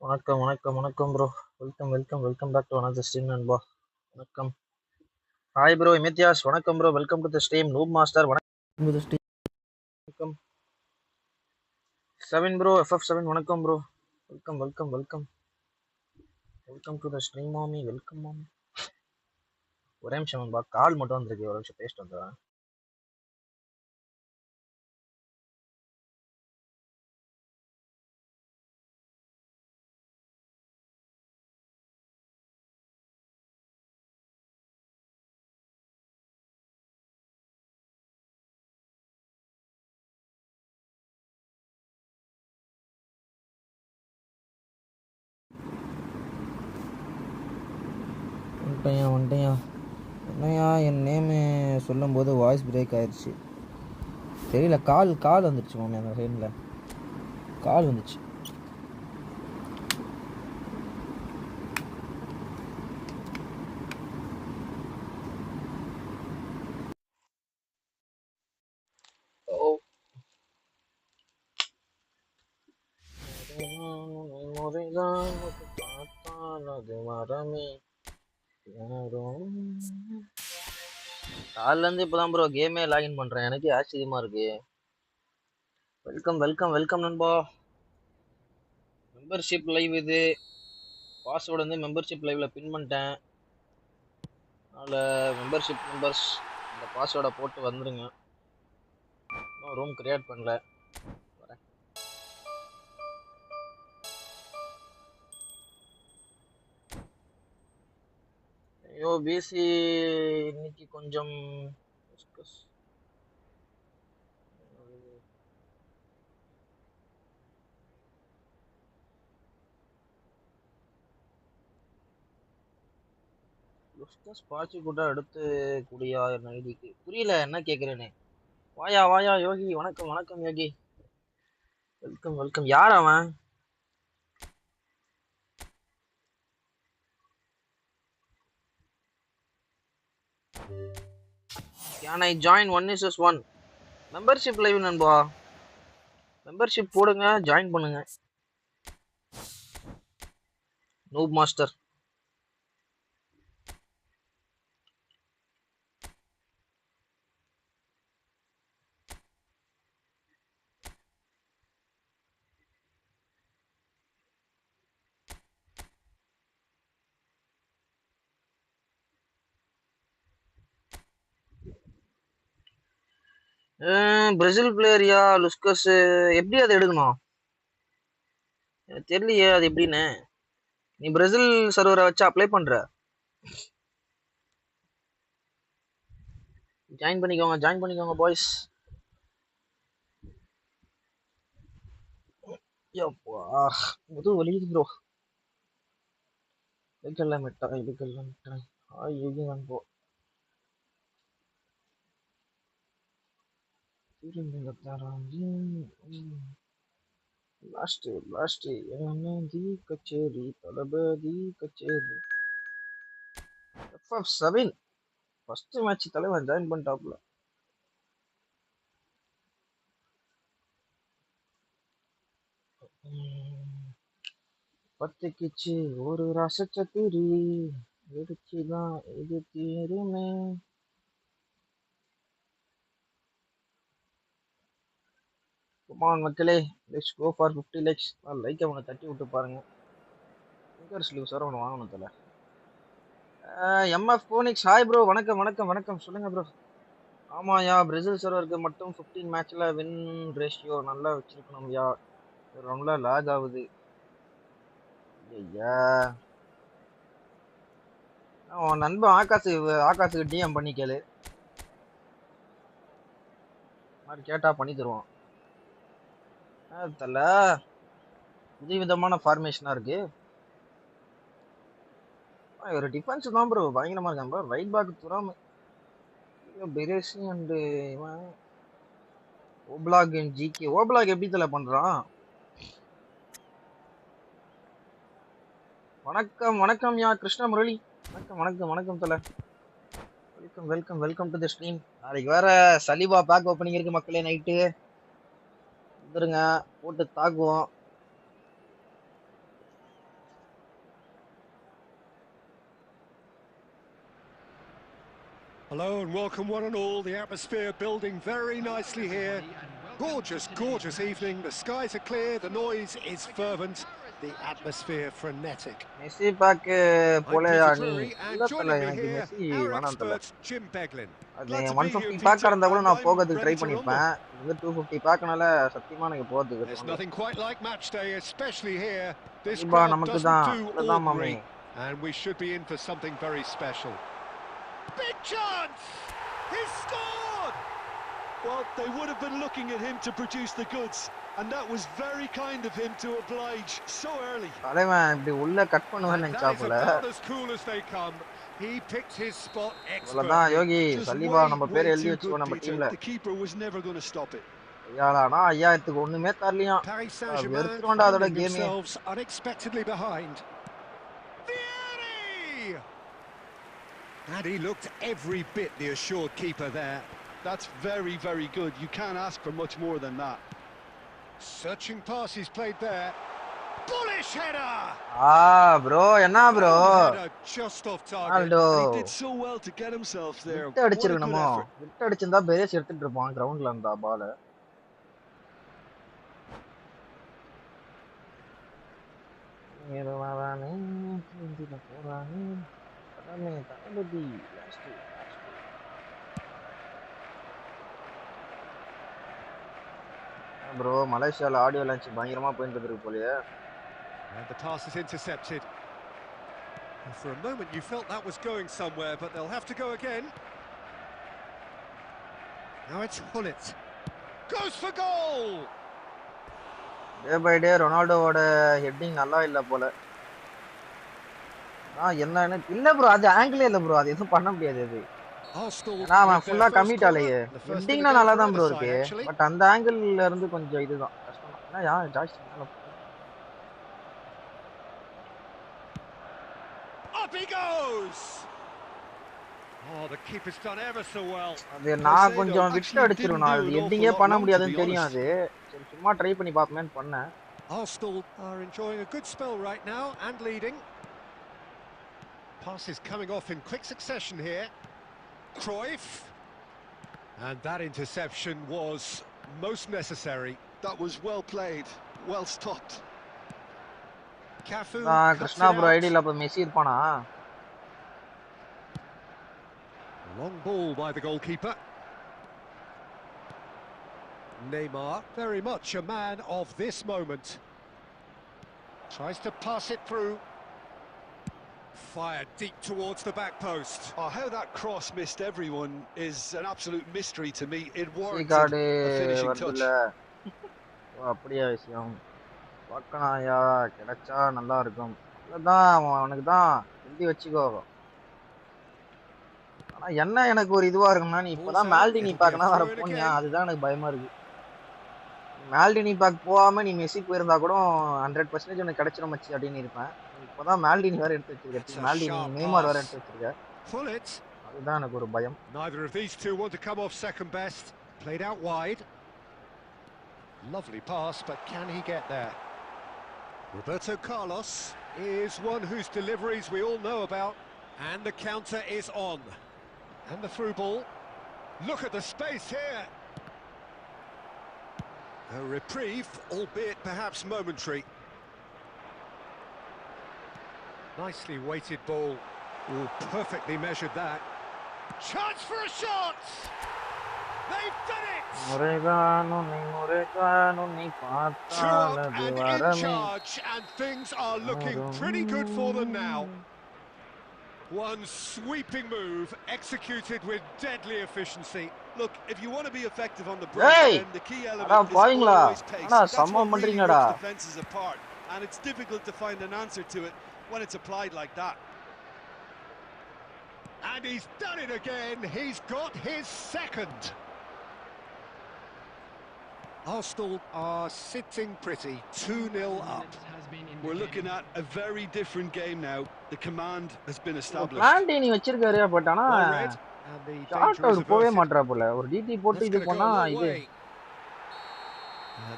வணக்கம் bro. Welcome back to another stream நண்பா. வணக்கம். Hi bro Imthiyas. வணக்கம் bro. Welcome to the stream. Noob master வணக்கம் டு தி ஸ்ட்ரீம். வணக்கம். 7 ப்ரோ FF7 வணக்கம் bro. Welcome to the stream மாமி. Welcome மாமி. ஒரே நிமிஷம் நண்பா, கால் மட்டும் வந்திருக்கு. ஒரு நிமிஷம் பேசிட்டு வந்துடுறேன். வந்துட்டேயா என்னையா என் நேமு சொல்லும்போது வாய்ஸ் பிரேக் ஆயிடுச்சு. தெரியல, கால் வந்துடுச்சு மாமி. அந்த சைடில் கால் வந்துச்சு. காலைல இருந்து இப்பதான் ப்ரோ கேமே லாகின் பண்றேன். எனக்கு ஆச்சரியமா இருக்கு. வெல்கம் நண்பா. மெம்பர்ஷிப் லைவ் இது. பாஸ்வேர்டு வந்து மெம்பர்ஷிப் லைவ்ல பின் பண்ணிட்டேன். அதனால மெம்பர்ஷிப் மெம்பர்ஸ் இந்த பாஸ்வேர்டை போட்டு வந்துருங்க. இன்னும் ரூம் கிரியேட் பண்ணல. வரேன். ஐயோ பிசி இன்னைக்கு கொஞ்சம் பாச்சு கூட எடுத்து குடியா ஐடிக்கு. புரியல என்ன கேக்குறேன்னு. வாயா யோகி. வணக்கம் யோகி. வெல்கம். யார் அவன்? Can I join 1:1 membership live நண்பா? மெம்பர்ஷிப் போடுங்க, ஜாயின் பண்ணுங்க. Noob master. பிரேசில் பிளேயரியா லுஸ்கஸ்? எப்படி அதை எடுக்கணும் எனக்கு தெரியலையே. அது எப்படின்னு? நீ பிரேசில் சர்வரை வச்சு அப்ளை பண்ற? ஜாயின் பண்ணிக்கோங்க பாய்ஸ். முது வலிக்குது ப்ரோ. இதுக்கெல்லாம் மிட்டாய். யோகி நண்போ. லாஸ்ட் தி கச்சேரி தளபதி கச்சேரி. FF7 ஃபர்ஸ்ட் மேட்ச் தலைவன் ஜாயின் பண்ணிட்டாப்ல. பத்துக்குச்சு ஒரு ரசச்சத்திரி எடுச்சுதான் இது தீருமே. மக்களே, let's go for 50 likes. Like அவனை தட்டி விட்டு பாருங்க. ஃபிங்கர் ஸ்லீவ்ஸ் வர ஒன்று வாங்கணும் தல. MF phonics hi bro. வணக்கம். சொல்லுங்க ப்ரோ. ஆமாயா, பிரேசில் சர்வருக்கு மட்டும் 15 மேட்ச்ல வின் ரேஷியோ நல்லா வச்சிருக்கணும் யா. ரொம்ப லாக் ஆகுது. ஐயா, உன் நண்பன் ஆகாசுக்கு டிஎம் பண்ணி கேளு. மாதிரி கேட்டா பண்ணி தருவான். தல புது விதமான ஃபார்மேஷனா இருக்கு. ஒரு டிஃபென்ஸ் தான் ப்ரோ பயங்கரமா இருக்கான் ப்ரோ. ரைட் பேக் துறாம பெரேசி and Oblak and GK. Oblak எப்படி தல பண்றான்? வணக்கம் யா கிருஷ்ண முரளி. வணக்கம் தல. Welcome to the stream. நாளைக்கு வேற சலிபா பேக் ஓப்பனிங் இருக்கு மக்களே. நைட்டு வந்துருங்க, போட்டு தாக்குவோம். Hello and welcome one and all. The atmosphere building very nicely here. Gorgeous, gorgeous evening. The skies are clear, the noise is fervent, the atmosphere frenetic. Messi பாக்க போலயா நீ இல்ல தல joining me எனக்கு here, மெஸ்ஸி our வேணாம் தல expert Jim Beglin. அது Glad to be here, 150 pack Peter, இருந்தா கூட and நான் I'm போகிறதுக்கு ட்ரை ready to rumble. பண்ணிருப்பேன் இது 250 பேக்னால சத்தியமா எனக்கு போறதுக்கு There's தோணல nothing quite like match day, especially here. This கண்டிப்பா crowd நமக்கு doesn't தான் do அதான் மாமே ordinary, and we should be in for something very special. Big chance! He's scored! Well, they would have been looking at him to produce the goods, and that was very kind of him to oblige so early. தலைவன் இப்படி உள்ள cut பண்ணுவேன்னு நினைச்சாப்புல As cool as they come. He picked his spot expertly. அவ்வளவுதான் யோகி Saliba நம்ம பேர் எழுதி வச்சுக்கோ நம்ம டீம்ல The keeper was never going to stop it. ஐயாடா 5000க்கு ஒண்ணுமே தரலையாம் வெறுத்துறோம்டா அதோட game unexpectedly behind. Vieri! And he looked every bit the assured keeper there. That's very, very good. You can't ask for much more than that. Searching pass he's played there. Bullish header! bro என்ன bro just off target. Aldo he did so well to get himself there. விட்டு அடிச்சிருக்கணுமோ விட்டு அடிச்சிருந்தா பெரியஸ் எடுத்துட்டு இருப்பான் கிரவுண்ட்ல இருந்தா பால் ஏறுவானே இந்தில போறானே கடமே தளபதி last bro மலேசியால audio launch பயங்கரமா போயிட்டு இருக்கு போலயே. And the pass is intercepted. And for a moment you felt that was going somewhere, but they'll have to go again. Now it's Hullet. Goes for goal! Day by day ரொனால்டோவோட heading நல்லா இல்ல போல. என்னன்னு இல்ல bro அது angle இல்ல bro அது எதுவும் பண்ண முடியாது அது. நான் ஃபுல்லா கமிட் ஆலையே. ஹெட்டிங்னா நல்லா தான் bro இருக்கு. பட் அந்த ஆங்கிள்ல இருந்து கொஞ்சம் இதுதான் கஷ்டம். என்ன யா ஜாய்ஸ்டிக் மேல Up he goes! Oh, the keeper's done ever so well. அது நான் கொஞ்சம் விட்டு அடிச்சிருவேன் அது ஹெட்டிங்கே பண்ண முடியாதுன்னு தெரியும் அது. சரி சும்மா ட்ரை பண்ணி பாப்பேன்னு பண்ணேன். Arsenal are enjoying a good spell right now and leading. Pass is coming off in quick succession here. Cruyff. And that interception was most necessary. That was well played, well stopped. Cafu. Krishna bro ஐடில அப்ப Messi இருப்பானா? Long ball by the goalkeeper. Neymar, very much a man of this moment. Tries to pass it through. Fired deep towards the back post. Oh, how that cross missed everyone is an absolute mystery to me. It warranted a finishing touch. அப்படியே விஷயம். பார்க்கணும்யா கிடைச்சா நல்லா இருக்கும். அதான் அவனுக்கு தான் எழுதி வச்சுக்கோ. ஆனா என்ன எனக்கு ஒரு இதுவா இருக்கும்னா நீ இப்பதான் மால்டினி பாக்கனா வர போனியா அதுதான் எனக்கு பயமா இருக்கு. மால்டினி பாக் போகாம நீ மெஸ்ஸி போயிருந்தா கூட 100% உனக்கு கிடைச்சிரும் மச்சி அப்படின்னு இருப்பேன். இப்பதான் மால்டினி வேற எடுத்து வச்சிருக்க. மால்டினி நெய்மார் வேற எடுத்து வச்சிருக்க. அதுதான் எனக்கு ஒரு பயம். Neither of these two want to come off second best. Played out wide. Lovely pass, but can he get there? Roberto Carlos is one whose deliveries we all know about. And the counter is on. And the through ball. Look at the space here. A reprieve, albeit perhaps momentary. Nicely weighted ball. Oh, perfectly measured that. Chance for a shot! They've done it! Two up and in charge, and things are looking pretty good for them now. One sweeping move, executed with deadly efficiency. Look, if you want to be effective on the break, then the key element is always pace. That's what really rips defenses apart, and it's difficult to find an answer to it when it's applied like that. And he's done it again. He's got his second. Arsenal are sitting pretty, 2-0 up. We're looking at a very different game now. The command has been established. மால்டினி வச்சிருக்காரு but ஆனா shot out போவே மாட்டறா போல ஒரு DD போட்டு இது பண்ணா இது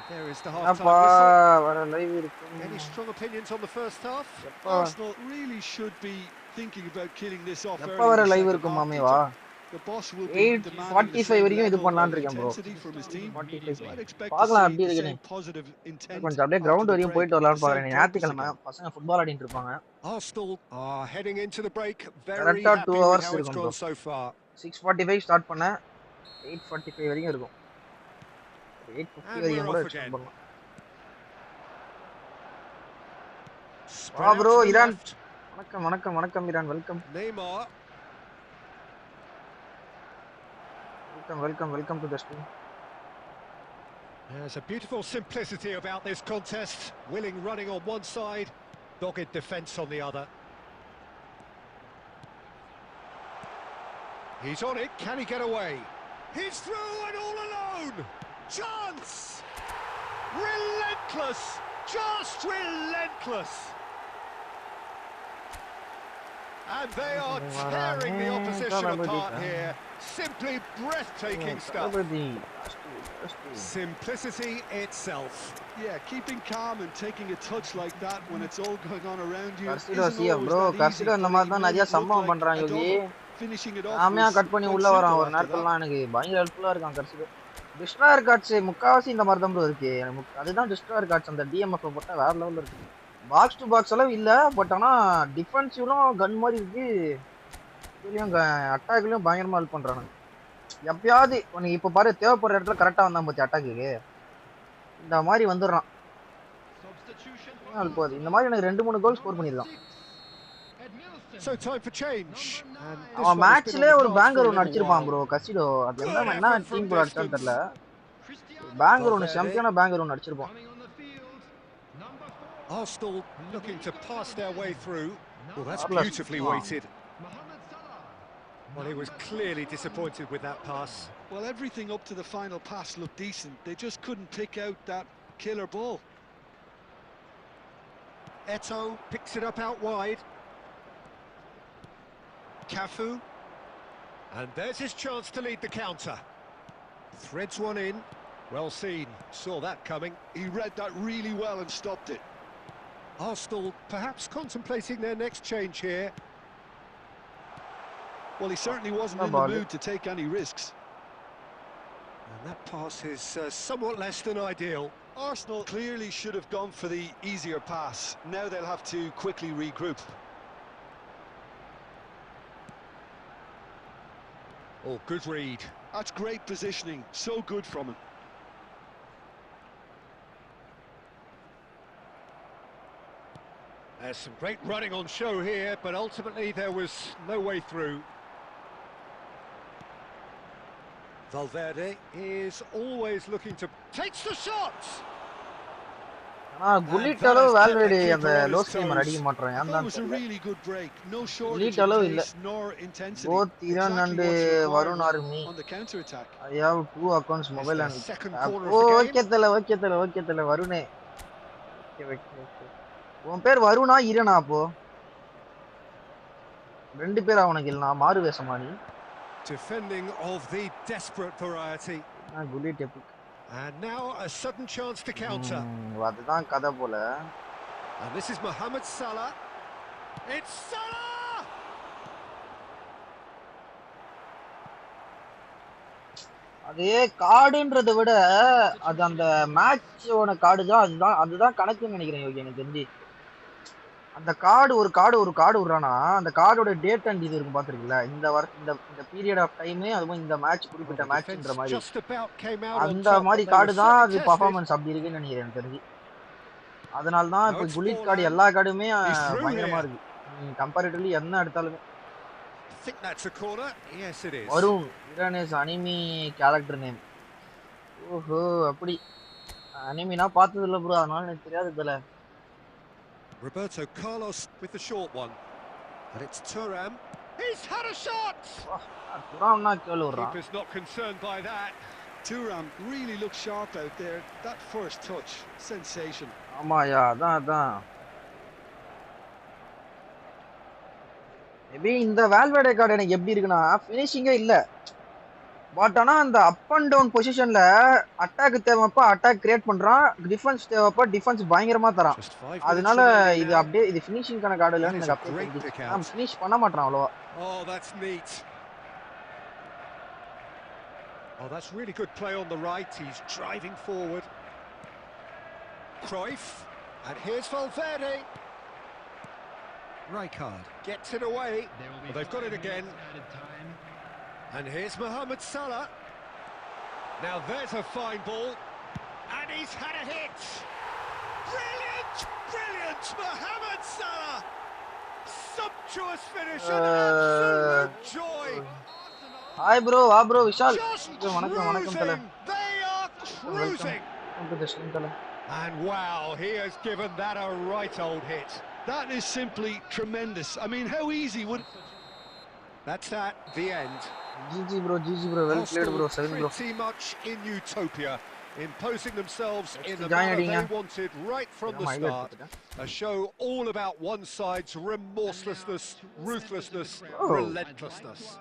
there is the half time வர லைவ் இருக்கு. Any strong opinions on the first half? Arsenal really should be thinking about killing this off early. எப்ப வர லைவ் இருக்கு மாமே வா The boss will be demanding the 45 same வரைக்கும் இது level பண்ணலாம்னு of இருக்கேன் bro. intensity from his team. 45 So I'd expect to பார்க்கலாம் see அப்படி the இருக்குனே. same positive intent. கொஞ்சம் அப்படியே கிரவுண்ட் வரையும் போயிட்டு வரலாம்னு பாக்குறேன். ஞாயிற்றுக்கிழமை பசங்க ஃபுட்பால் ஆடிட்டு இருப்பாங்க. Arsenal are heading into the break very கரெக்ட்டா happy 2 with hours how it's இருக்கும் gone bro. so far. 6:45 start பண்ண 8:45 வரைக்கும் இருக்கும். 8:50 வரைக்கும் கூட ஸ்டார்ட் பண்ணலாம். வா bro இரான். வணக்கம் Iran welcome. Neymar. Welcome to the stream. There's a beautiful simplicity about this contest. Willing running on one side, dogged defence on the other. He's on it, can he get away? He's through and all alone! Chance! Relentless! Just relentless! And they are tearing the opposition apart here. Simply breathtaking stuff. Simplicity itself. Yeah, keeping calm and taking a touch like that when it's all going on around you. Bro, Karsido அந்த மாதிரி தான் நிறைய சம்பவம் பண்றான் யோகி. Finishing it off. ஆமையா cut பண்ணி உள்ள வரான் ஒரு நேரத்துலலாம் எனக்கு பயங்கர ஹெல்ப்ஃபுல்லா இருக்கான் Karsido. டிஸ்ட்ராயர் கார்ட்ஸ் முக்காவாசி இந்த மாதிரி தான் bro இருக்கு. அதுதான் டிஸ்ட்ராயர் கார்ட்ஸ் அந்த DMF போட்டா வேற லெவல்ல இருக்கு. பாக்ஸ் டு பாக்ஸ் அளவு இல்ல பட் ஆனா டிஃபென்சிவ்லும் கன் மாதிரி இருக்கு. இதுலயும் அட்டாக்லயும் பயங்கரமா ஹெல்ப் பண்றானுங்க. எப்பயாவது உனக்கு இப்ப பாரு தேவைப்படுற இடத்துல கரெக்டா வந்தான் பாத்தி அட்டாக்கு. இந்த மாதிரி வந்துடுறான். இந்த மாதிரி எனக்கு 2-3 கோல் ஸ்கோர் பண்ணிருக்கான். So time for change. அவன் மேட்ச்லயே ஒரு பேங்கர் ஒன்னு அடிச்சிருப்பான் bro கசிடோ. அது என்ன டீம் கூட அடிச்சான்னு தெரியல. பேங்கர் ஒன்னு சாம்பியனா பேங்கர் ஒன்னு அடிச்சிருப்பான். Arsenal looking to pass their way through. Well, that's beautifully weighted. Well, he was clearly disappointed with that pass. Well, everything up to the final pass looked decent. They just couldn't pick out that killer ball. Eto'o picks it up out wide. Cafu. And there's his chance to lead the counter. Threads one in. Well seen. Saw that coming. He read that really well and stopped it. Arsenal perhaps contemplating their next change here. Well, he certainly wasn't in the mood to take any risks. And that pass is somewhat less than ideal. Arsenal clearly should have gone for the easier pass. Now they'll have to quickly regroup. Oh, good read. That's great positioning. So good from him. There's some great running on show here, but ultimately there was no way through. Valverde is always looking to... takes the shot! bullet அளவு Valverde அந்த low streamer அடிக்க மாட்டறான். ஏன் தான் was a really good break. No short nor intensity. Both Iran and Varun are me. On the counter attack. I have 2 accounts mobile and okay தல வருணே. உன் பேர் வருணா இரனா அப்போ? ரெண்டு பேர் அவனுக்கு இல்லனா மாறு வேஷமா நீ? Defending of the desperate variety. bullet epic. And now a sudden chance to counter. அதுதான் கதை போல. And this is Mohamed Salah. It's Salah! அதே கார்டுன்றதை விட அது அந்த மேட்சோட கார்டு தான் அதுதான் கணக்குன்னு நினைக்கிறேன் யோகி எனக்கு தெரிஞ்சு. அந்த கார்டு ஒரு கார்டு விடுறானா அந்த கார்டோட டேட் அண்ட் இது இருக்கும் பாத்துருக்கீங்களா இந்த பீரியட் ஆஃப் டைம் அதுவும் இந்த மேட்ச் குறிப்பிட்ட மேட்ச்ன்ற மாதிரி அந்த மாதிரி கார்டு தான் அது பர்ஃபார்மன்ஸ் அப்படி இருக்குன்னு நினைக்கிறேன் எனக்கு தெரிஞ்சு. அதனால தான் இப்போ புல்லட் கார்டு எல்லா கார்டுமே பயங்கரமா இருக்கு கம்பேரிட்டிவ்லி என்ன எடுத்தாலுமே. வரும் இரானேஸ் அனிமி கேரக்டர் நேம். ஓஹோ அப்படி அனிமி நான் பார்த்தது இல்ல ப்ரோ அதனால எனக்கு தெரியாது தல. Roberto Carlos with the short one. And it's Thuram. He's had a shot! Thuram na kelu ra. Keeper's not concerned by that. Thuram really looks sharp out there. That first touch, sensation. Ama ya, adan. Maybe இந்த Valverde card எனக்கு எப்படி இருக்குன்னா ஃபினிஷிங்கே இல்ல. But ஆனா அந்த up and down பொசிஷன்ல attack தேவைப்ப attack create பண்றான், defence தேவைப்ப defence பயங்கரமா தரான். அதனால இது அப்படியே இது ஃபினிஷிங்கான கார்டு இல்லன்னு எனக்கு அப்படியே தெரிஞ்சுச்சு. ஃபினிஷ் பண்ண மாட்டான் அவ்வளவா. Oh, that's neat. Oh, that's really good play on the right. He's driving forward. Cruyff. And here's Valverde. Rijkaard gets it away. Well, they've got it again. And here's Mohamed Salah. Now there's a fine ball. And he's had a hit. Brilliant! Brilliant! Mohamed Salah! Sumptuous finish and absolute joy! Hi bro, Vishal. Just cruising! They are cruising! And wow, he has given that a right old hit. That is simply tremendous. I mean, how easy would... That's that, the end. GG bro, well played bro, 7 bro. Pretty much in utopia, imposing themselves in the manner they wanted right from the start. A show all about one side's remorselessness, ruthlessness, relentlessness.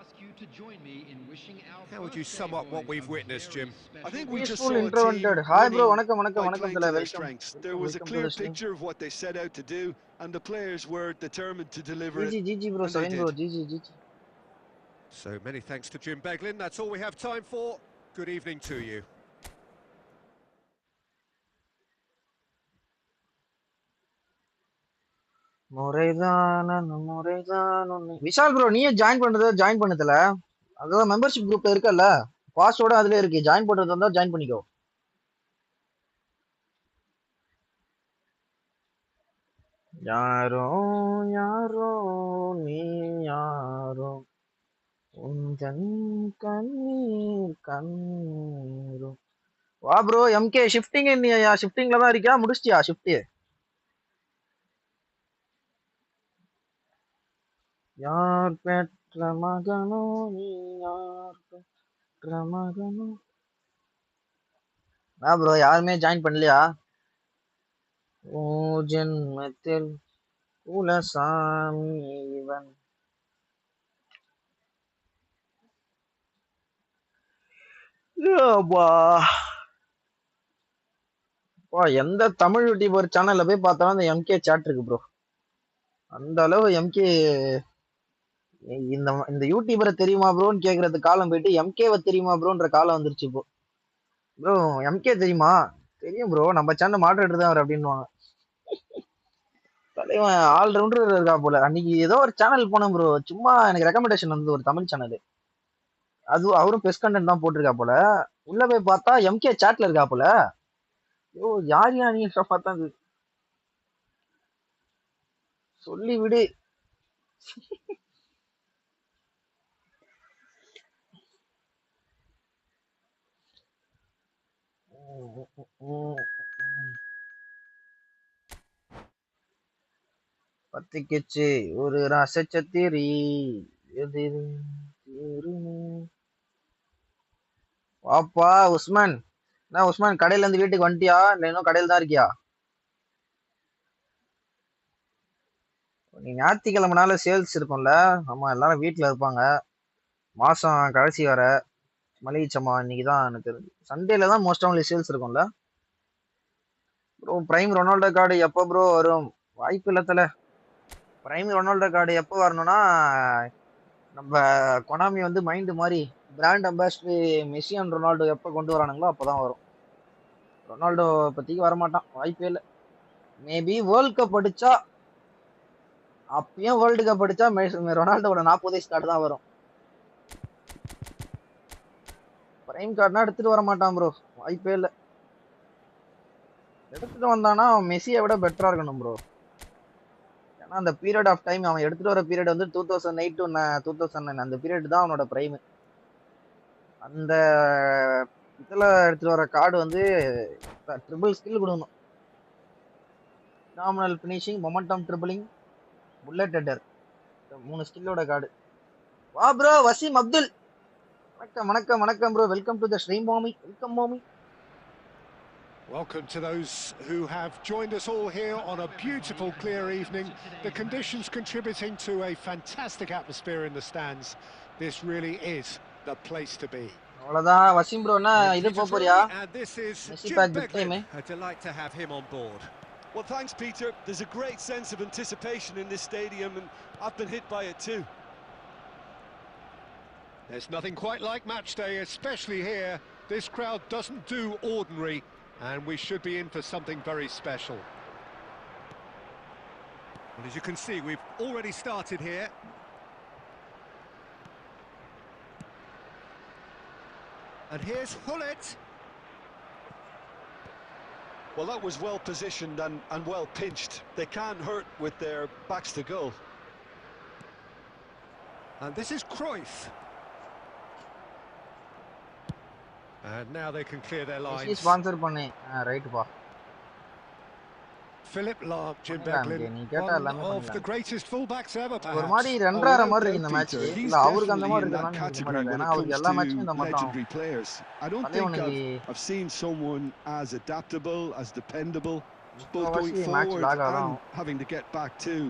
How would you sum up what we've witnessed, Jim? I think we just saw a team Hi bro, strengths. There was a clear picture of what they set out to do, and the players were determined to deliver it. GG bro, 7 bro, GG. So many thanks to Jim Beglin. That's all we have time for. Good evening to you. Vishal bro நீயே join பண்ணதுல அதான் membership குரூப்ல இருக்கல்ல password அதுல இருக்கு join பண்றதா இருந்தா join பண்ணிக்கோ யாரோ யாரோ நீ யாரோ உந்தன் கண்ணீர் கண்ணீரோ வா ப்ரோ எம்கே ஷிஃப்டிங் என்னையா ஷிஃப்டிங்ல தான் இருக்கியா முடிச்சிட்டியா ஷிஃப்ட் யார் பெற்ற மகனோ நீ யார் பெற்ற மகனோ ப்ரோ யாருமே ஜாயின் பண்ணலையா ஓ ஜென்மத்தில் குலசாமி இவன் எந்த தமிழ் யூடியூபர் சேனல்ல போய் பார்த்தாலும் அந்த எம்கே சாட் இருக்கு ப்ரோ அந்த அளவு எம்கே இந்த யூடியூபரை தெரியுமா ப்ரோன்னு கேக்குறது காலம் போயிட்டு எம்கேவை தெரியுமா ப்ரோன்ற காலம் வந்துருச்சு இப்போ ப்ரோ எம்கே தெரியுமா தெரியும் ப்ரோ நம்ம சேனல் மாடரேட்டர் தான் அவர் அப்படின்னுவாங்க தலைவன் ஆல்ரவுண்டர் இருக்கா போல அன்னைக்கு ஏதோ ஒரு சேனல் போனேன் ப்ரோ சும்மா எனக்கு ரெக்கமெண்டேஷன் வந்தது ஒரு தமிழ் சேனல் அது அவரும் பெஸ்ட் கண்டென்ட் தான் போட்டிருக்கா போல உள்ள போய் பார்த்தா எம்கே சாட்ல இருக்கா போல ஐயோ யார் யா நீ பார்த்தா சொல்லி விடு பத்திக்கிச்சு ஒரு ரசச்சத்திரி வாப்பா உஸ்மான் என்ன உஸ்மான் கடையில இருந்து வீட்டுக்கு வந்துட்டியா இல்ல இன்னும் கடையில தான் இருக்கியா நீ ஞாயிற்றுக்கிழமைனால சேல்ஸ் இருக்கும்ல ஆமா எல்லாரும் வீட்டுல இருப்பாங்க மாசம் கடைசி வர மளிகை சம்மா இன்னைக்கு தான் எனக்கு தெரிஞ்சு சண்டேல தான் மோஸ்ட் ஆஃப் சேல்ஸ் இருக்கும்ல ப்ரோ பிரைம் ரொனால்டோ கார்டு எப்போ ப்ரோ வரும் வாய்ப்பு இல்லத்துல பிரைம் ரொனால்டோ கார்டு எப்போ வரணும்னா நம்ம கொனாமி வந்து மைண்ட் மாதிரி brand ambassador Messi and Ronaldo எப்போ கொண்டு வரானுங்களோ அப்போதான் வரும் ரொனால்டோ பத்திக்கு வரமாட்டான் வாய்ப்பே இல்லை மேபி வேர்ல்ட் கப் அடிச்சா அப்பயும் வேர்ல்டு கப் அடிச்சா ரொனால்டோட 40 வயசு கார்டு தான் வரும் பிரைம் கார்டுனா எடுத்துட்டு வர மாட்டான் ப்ரோ வாய்ப்பே இல்லை எடுத்துட்டு வந்தானா மெஸ்ஸியை விட பெட்டரா இருக்கணும் ப்ரோ ஏன்னா அந்த பீரியட் ஆஃப் டைம் அவன் எடுத்துட்டு வர பீரியட் வந்து 2008 to 2009 அந்த பீரியட் தான் அவனோட பிரைம் அந்த இதுல எடுத்துட்டு வர கார்டு வந்து ட்ரிபிள் ஸ்கில் கொடுக்கணும் nominal finishing momentum dribbling bullet header 3 ஸ்கில்லோட கார்டு வா ப்ரோ வசீம் அப்துல் வணக்கம் bro welcome to the stream மாமி வெல்கம் மாமி Welcome to those who have joined us all here on a beautiful clear evening. The conditions contributing to a fantastic atmosphere in the stands. This really is the place to be. அவ்வளவுதான் Wasim bro என்ன இது போறியா And this is Messi Jim பேக் Beglin. A delight to have him on board. Well, thanks, Peter. There's a great sense of anticipation in this stadium, and I've been hit by it too. There's nothing quite like match day, especially here. This crowd doesn't do ordinary, and we should be in for something very special. Well, as you can see, we've already started here. And here's Hullet. Well, that was well positioned and well pinched. They can't hurt with their backs to goal. And this is Cruyff. And now they can clear their lines. Sponsor பண்ணு right பா. Philip Lahm, Jim Beglin, one of the greatest fullbacks ever, perhaps. ஒரு மாதிரி ரெண்டரை மாதிரி இந்த match. இல்ல அவருக்கு அந்த மாதிரி இருக்கணும். ஏன்னா அவருக்கு எல்லா மேட்சும் இந்த மாதிரி legendary players. I don't think I've seen someone as adaptable, as dependable, both going forward and having to get back too.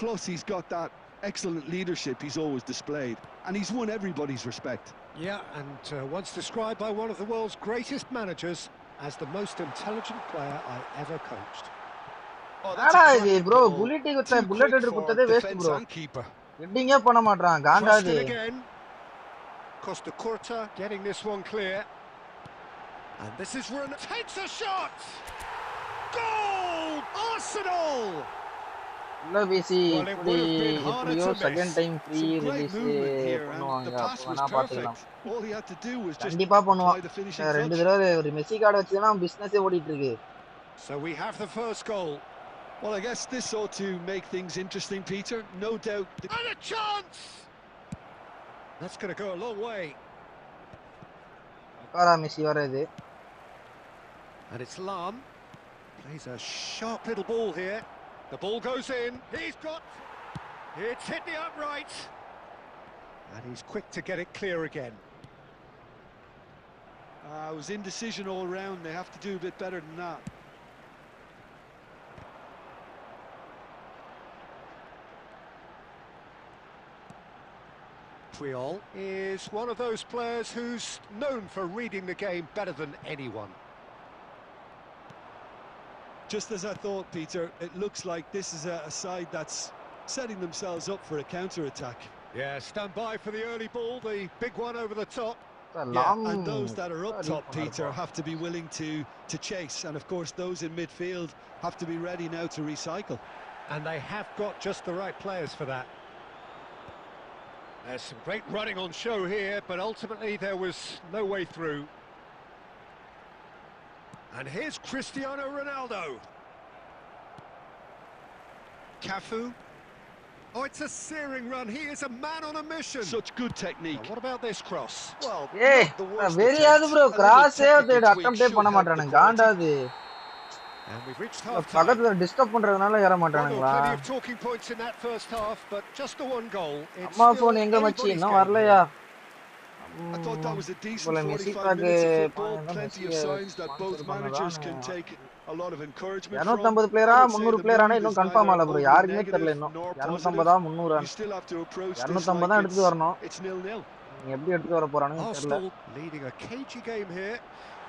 Plus he's got that excellent leadership he's always displayed, and he's won everybody's respect. Yeah, and once described by one of the world's greatest managers as the most intelligent player I ever coached. Oh, that's a bro, bullet header kuttade waste bro. Heading up பண்ண மாட்டறான் காண்டாது. Costa Curta getting this one clear. And this is run takes a shot. Goal! Arsenal! இல்ல பேசி இப்படியோ second time free release பண்ணுவாங்க அப்பனா பாத்துக்கலாம். கண்டிப்பா பண்ணுவான். ரெண்டு தடவை ஒரு மெஸ்ஸி கார்டு வச்சுனா பிசினஸே ஓடிட்டு இருக்கு. So we have the first goal. Well, I guess this ought to make things interesting, Peter. No doubt. And a chance! That's going to go a long way. Messi varudhu. And it's Lahm. Plays a sharp little ball here. The ball goes in. He's got... It's hit the upright. And he's quick to get it clear again. It was indecision all round. They have to do a bit better than that. Puyol is one of those players who's known for reading the game better than anyone. Just as I thought, Peter, it looks like this is a side that's setting themselves up for a counter-attack. Yeah, stand by for the early ball, the big one over the top. Yeah, and those that are up top, Peter, have to be willing to chase. And, of course, those in midfield have to be ready now to recycle. And they have got just the right players for that. There's some great running on show here, but ultimately there was no way through. And here's Cristiano Ronaldo. Cafu. Oh, it's a searing run. He is a man on a mission. Such good technique. Now, what about this cross? Well, very hard bro. Cross attempt பண்ண மாட்டானுங்க காண்டாது. And we've reached half time. பக்கத்துல disturb பண்றதுனால ஏற மாட்டானுங்களா? Plenty of talking points in that first half, but just the one goal. அம்மா phone எங்க மச்சி இன்னும் வரலையா? I thought that was a decent 45 minutes of football. Plenty of signs that both managers can take a lot of encouragement from. 250 பிளேயரா 300 player ஆனா இன்னும் confirm ஆகல bro. யாருக்குமே தெரியல இன்னும். 250 300 You still have to approach 250 தான் எடுத்து வரணும். It's 0-0. எப்படி எடுத்து vara போறானுங்க தெரியல. Leading a cagey game here.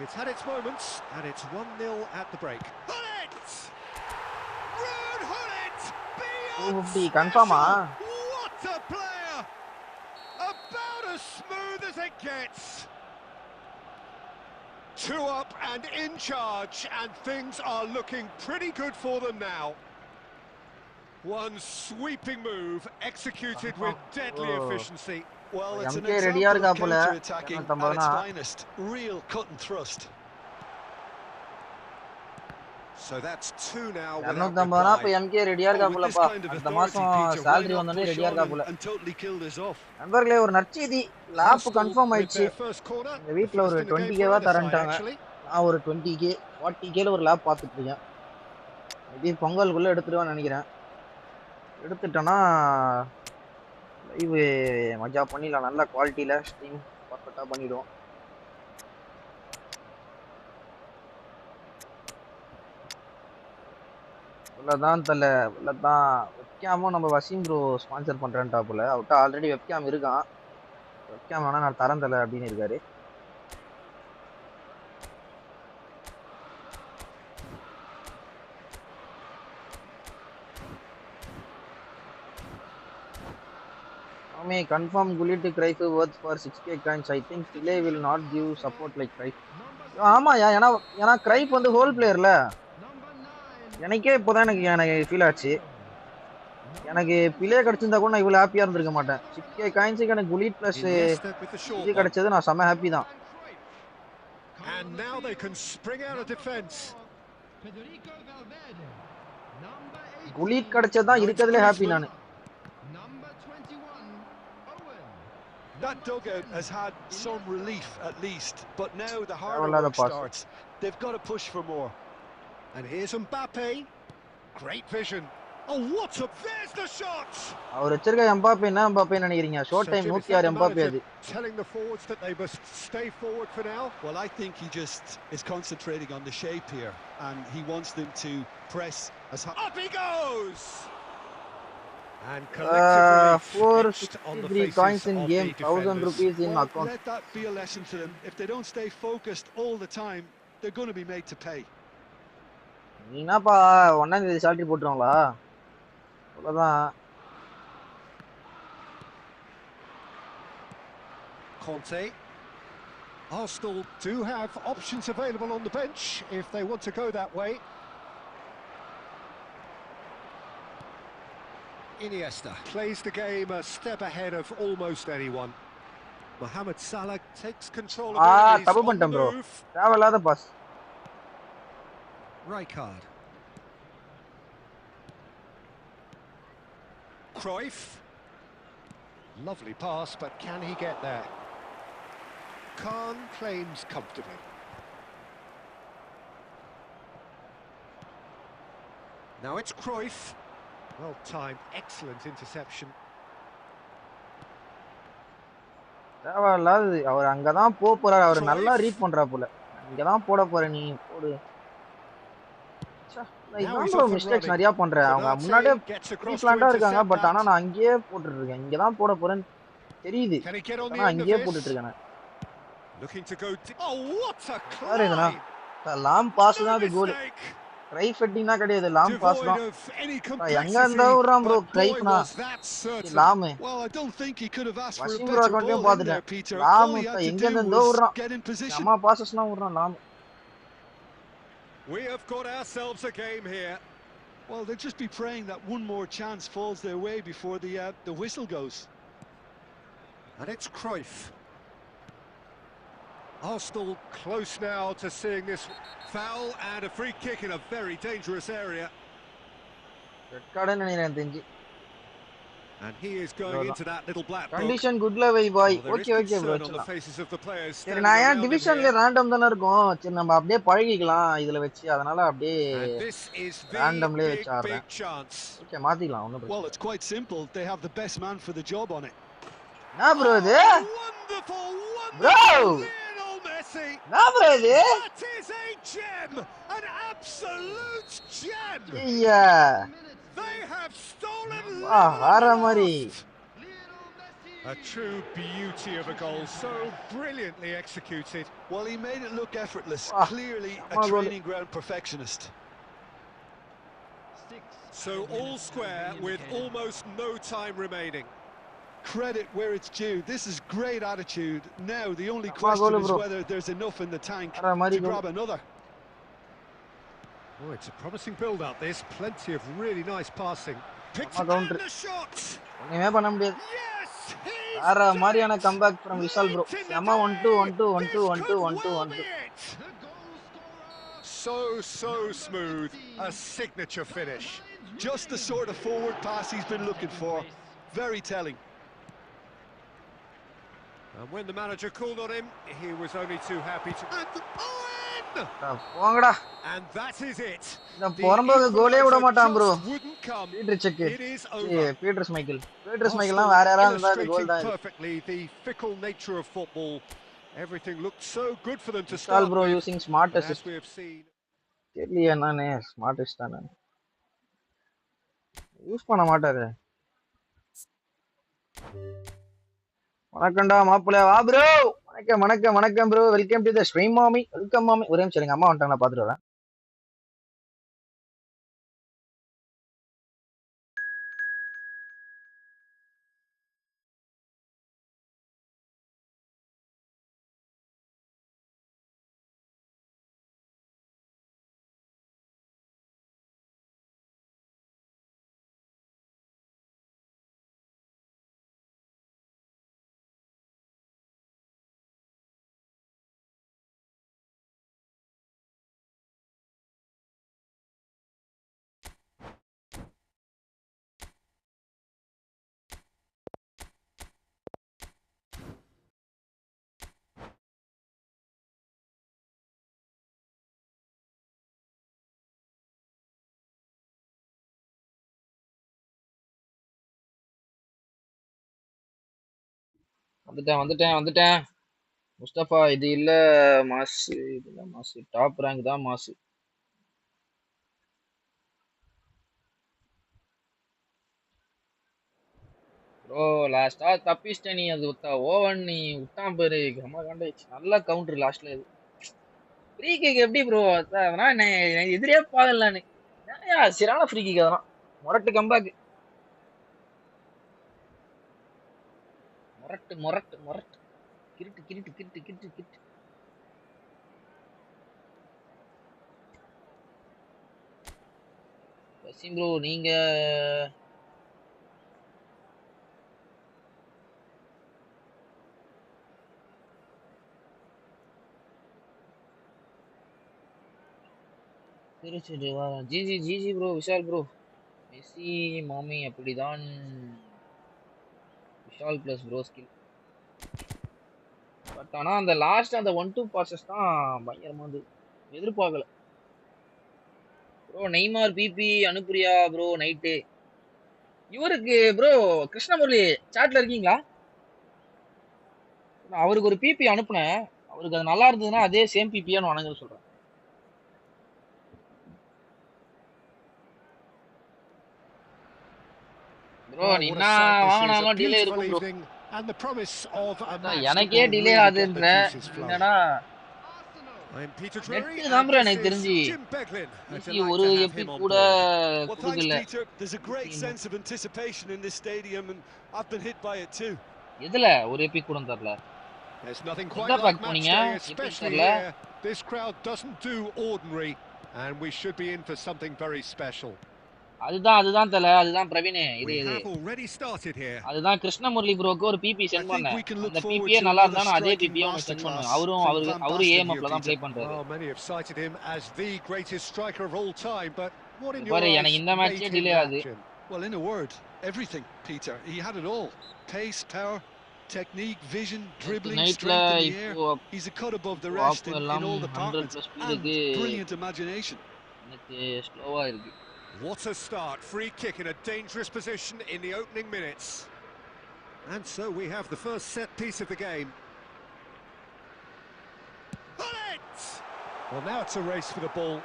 It's had its moments and it's 1-0 at the break. Hullet! Ruud Hullet! 250 கன்ஃபார்மா? What a player! About as smooth as it gets. 2 up and in charge, and things are looking pretty good for them now. One sweeping move executed with deadly efficiency. Well, it's an example of counter-attacking at its finest. Real cut and thrust. So that's 2 now. 250 அப்ப MK ரெடியா இருக்கா போலப்பா. இந்த மாசம் salary வந்தனே ரெடியா இருக்கா போல. நண்பர்களே ஒரு நற்செய்தி லாப் கன்ஃபார்ம் ஆயிடுச்சு. இந்த வீட்ல ஒரு 20k வா தரேன்டாங்க. நான் ஒரு 20k 40k ல ஒரு லாப் பாத்துட்டு இருக்கேன். இது பொங்கலுக்குள்ள எடுத்துடுவான்னு நினைக்கிறேன். எடுத்துட்டேனா லைவ் மஜா பண்ணிடலாம். நல்ல குவாலிட்டியில ஸ்ட்ரீம் பர்ஃபெக்ட்டா பண்ணிடுவோம். உள்ளதான் தல உள்ளதான் வெப்கேமும் நம்ம வசீம் ப்ரோ ஸ்பான்சர் பண்றேன்டா போல. அவர்கிட்ட ஆல்ரெடி வெப்கேம் இருக்கான். வெப்கேம் வேணா நான் தரேன் தல அப்படின்னு இருக்காரு. Mami, confirm Gullit to Cruyff worth for 6k coins. I think Pele will not give support like Cruyff. ஆமாயா, ஏன்னா Cruyff வந்து ஹோல் பிளேயர்ல. எனக்கே இப்போதான் எனக்கு ஃபீல் ஆச்சு. எனக்கு பிளே கிடைச்சிருந்தா கூட நான் இவ்வளவு ஹாப்பியா இருந்திருக்க மாட்டேன். 6k காயின்ஸுக்கு எனக்கு Gullit பிளஸ் இது கிடைச்சது நான் செம ஹாப்பி தான். And now they can spring out of defense. Gullit கிடைச்சதான் இருக்கதுல ஹாப்பி நானு. That dugout has had some relief at least, but now the hard work starts. They've got to push for more. And here's Mbappe. Great vision. Oh, what a... There's the shot! அவர் வச்சிருக்க Mbappe என்ன Mbappe நினைக்கிறீங்க? Short time 106 Mbappe அது. Telling the forwards that they must stay forward for now. Well, I think he just is concentrating on the shape here, and he wants them to press as hard. Up he goes! And collectively 463 coins in game, 1000 rupees in account. Let that be a lesson to them. If they don't stay focused all the time, they're going to be made to pay. நீனாப்பா ஒண்ணாம் தேதி salary போட்டுருவாங்களா? அவ்வளவுதான். Conte. Arsenal do have options available on the bench if they want to go that way. Iniesta plays the game a step ahead of almost anyone. Mohamed Salah takes control of it. தப்பு பண்ணிட்டேன் bro. தேவையில்லாத pass. Rijkaard. Cruyff. Lovely pass, but can he get there? Khan claims comfortably. Now it's Cruyff. Well timed, excellent interception. தேவையில்லாது அவர் அங்கதான் போறாரு. அவர் நல்லா read பண்றா போல. இங்கதான் போட போற நீ போடு. நான் மிஸ்டேக்ஸ் நிறைய பண்றேன். அவங்க முன்னாடியே ப்ரீப்ளான்டா இருக்காங்க, பட் ஆனா நான் அங்கேயே போட்டுட்டு இருக்கேன். இங்கதான் போட போறேன்னு தெரியுது, ஆனா அங்கேயே போட்டுட்டு இருக்கேன். லாம் பாஸ் தான் அது கோல். Cruyff ஹெட்டிங்னா கிடையாது, லாம் பாஸ் தான். எங்க இருந்தா விடுறான் ப்ரோ Cruyffனா? லாம் வசிம் ப்ரோ அக்கவுண்ட்லயும் பாத்துட்டேன். லாம் எங்க இருந்தோ விடுறான். அம்மா பாசஸ்லாம் விடுறான் லாம். We have got ourselves a game here. Well, they'll just be praying that one more chance falls their way before the whistle goes. And it's Cruyff. Arsenal close now to seeing this foul and a free kick in a very dangerous area. Red card நினைக்கிறேன் தெரிஞ்சு. And he is going into that little black book. Condition good level boy. Okay bro. சரி நான் ஏன் டிவிஷன்ல random தான இருக்கும். சரி நம்ம அப்படியே பழகிக்கலாம் இதுல வெச்சு. அதனால அப்படியே ரேண்டம்லயே வெச்சாறேன். ஓகே மாத்திக்கலாம் ஒண்ணும் பிரச்சனை. Well, it's quite simple. They have the best man for the job on it. Na bro இது? Bro! Na bro இது? That is a gem. An absolute gem. Yeah. They have stolen Haramari. A true beauty of a goal, so brilliantly executed. Well, he made it look effortless. Clearly a training ground perfectionist. So all square with almost no time remaining. Credit where it's due. This is great attitude. Now the only question is whether there's enough in the tank to grab another. Oh, it's a promising build-up. There's plenty of really nice passing. Picks the shot. Yes, Ara Mariana comeback from Vishal bro. Yama 1-2 1-2 1-2 1-2 1-2 1-2. So smooth. A signature finish. Just the sort of forward pass he's been looking for. Very telling. And when the manager called on him, he was only too happy to... போங்கடா. And that is it. இந்த போறம்போது கோலே விட மாட்டான் bro. Peter check. Peter ஸ்மைக்கெல்லாம் வேற யாரா இருந்தா அது கோல் தான். Perfectly the fickle nature of football. Everything looked so good for them to start. Bro using smart assist. As we have seen. தெரியலையா நானே ஸ்மார்ட் அசிஸ்ட் தானே. யூஸ் பண்ண மாட்டாரு. வணக்கம்டா மாப்பிள்ளை வா ப்ரோ. வணக்கம் bro. Welcome to the stream மாமி. Welcome மாமி. ஒரே நிமிஷம் இருங்க, அம்மா வந்துட்டாங்க, நான் பாத்துட்டு வரேன். வந்துட்டேன் முஸ்தபா இது இல்ல மாஸ் இது இல்ல மாஸ் டாப் ரேங்க் தான் மாஸ் ப்ரோ லாஸ்டா தப்பிச்சிட்ட நீ அது ஓவன் நீ விட்டான் பாரு கம்மா காண்டாயிச்சு நல்ல கவுண்டர் லாஸ்ட்ல இது ஃப்ரீ கிக் எப்படி ப்ரோ அதெல்லாம் எதிரே பாக்கல நானு சரியான ஃப்ரீ கிக் அதெல்லாம் மொரட்டு கம்பேக் மொரட்டு கிரிட்டு வசீம் ப்ரோ நீங்க சரி வா GG bro Vishal bro Messi மாமி அப்படிதான் Vishal plus bro skill but ஆனா அந்த லாஸ்ட் அந்த 1-2 பாசஸ் தான் பயங்கரமா இருந்தது எதிர்பார்க்கல ப்ரோ நெய்மார் பிபி அனுப்புறியா ப்ரோ நைட்டு இவருக்கு ப்ரோ கிருஷ்ணமுரளி சாட்ல இருக்கீங்களா அவருக்கு ஒரு பிபி அனுப்புனேன் அவருக்கு அது நல்லா இருந்ததுன்னா அதே சேம் பிபியான்னு வணங்க சொல்றேன் ப்ரோ நீ என்ன வாங்கினாலும் டிலே இருக்கும் ப்ரோ எனக்கே டிலே ஆகுதுன்ற என்னன்னா நெட் தான் ப்ரோ எனக்கு தெரிஞ்சு ஒரு எபி கூட கொடுக்கல எதுல ஒரு எபி கூட தரல எந்த பேக் போனீங்க எபி தரல This crowd doesn't do ordinary and we should be in for something very special. அதுதான் தல அதுதான் பிரவீன் இது அதுதான் கிருஷ்ணமுரளி ப்ரோக்கு ஒரு பிபி சென்ட் பண்ணேன் அந்த பிபியே நல்லா இருந்தா அதே பிபியே உங்களுக்கு சென்ட் பண்ணுவேன் அவரு ஏஎம்எஃப்ல தான் ப்ளே பண்றாரு பாரு எனக்கு இந்த மேட்சே டிலே ஆகுது Well, in a word, everything, Peter. He had it all. Pace, power, technique, vision, dribbling, strength in the air. He's a cut above the rest in all departments. And brilliant imagination. எனக்கு ஸ்லோவா இருக்கு What a start. Free kick in a dangerous position in the opening minutes. And so we have the first set piece of the game. Bullet! Well, now it's a race for the ball.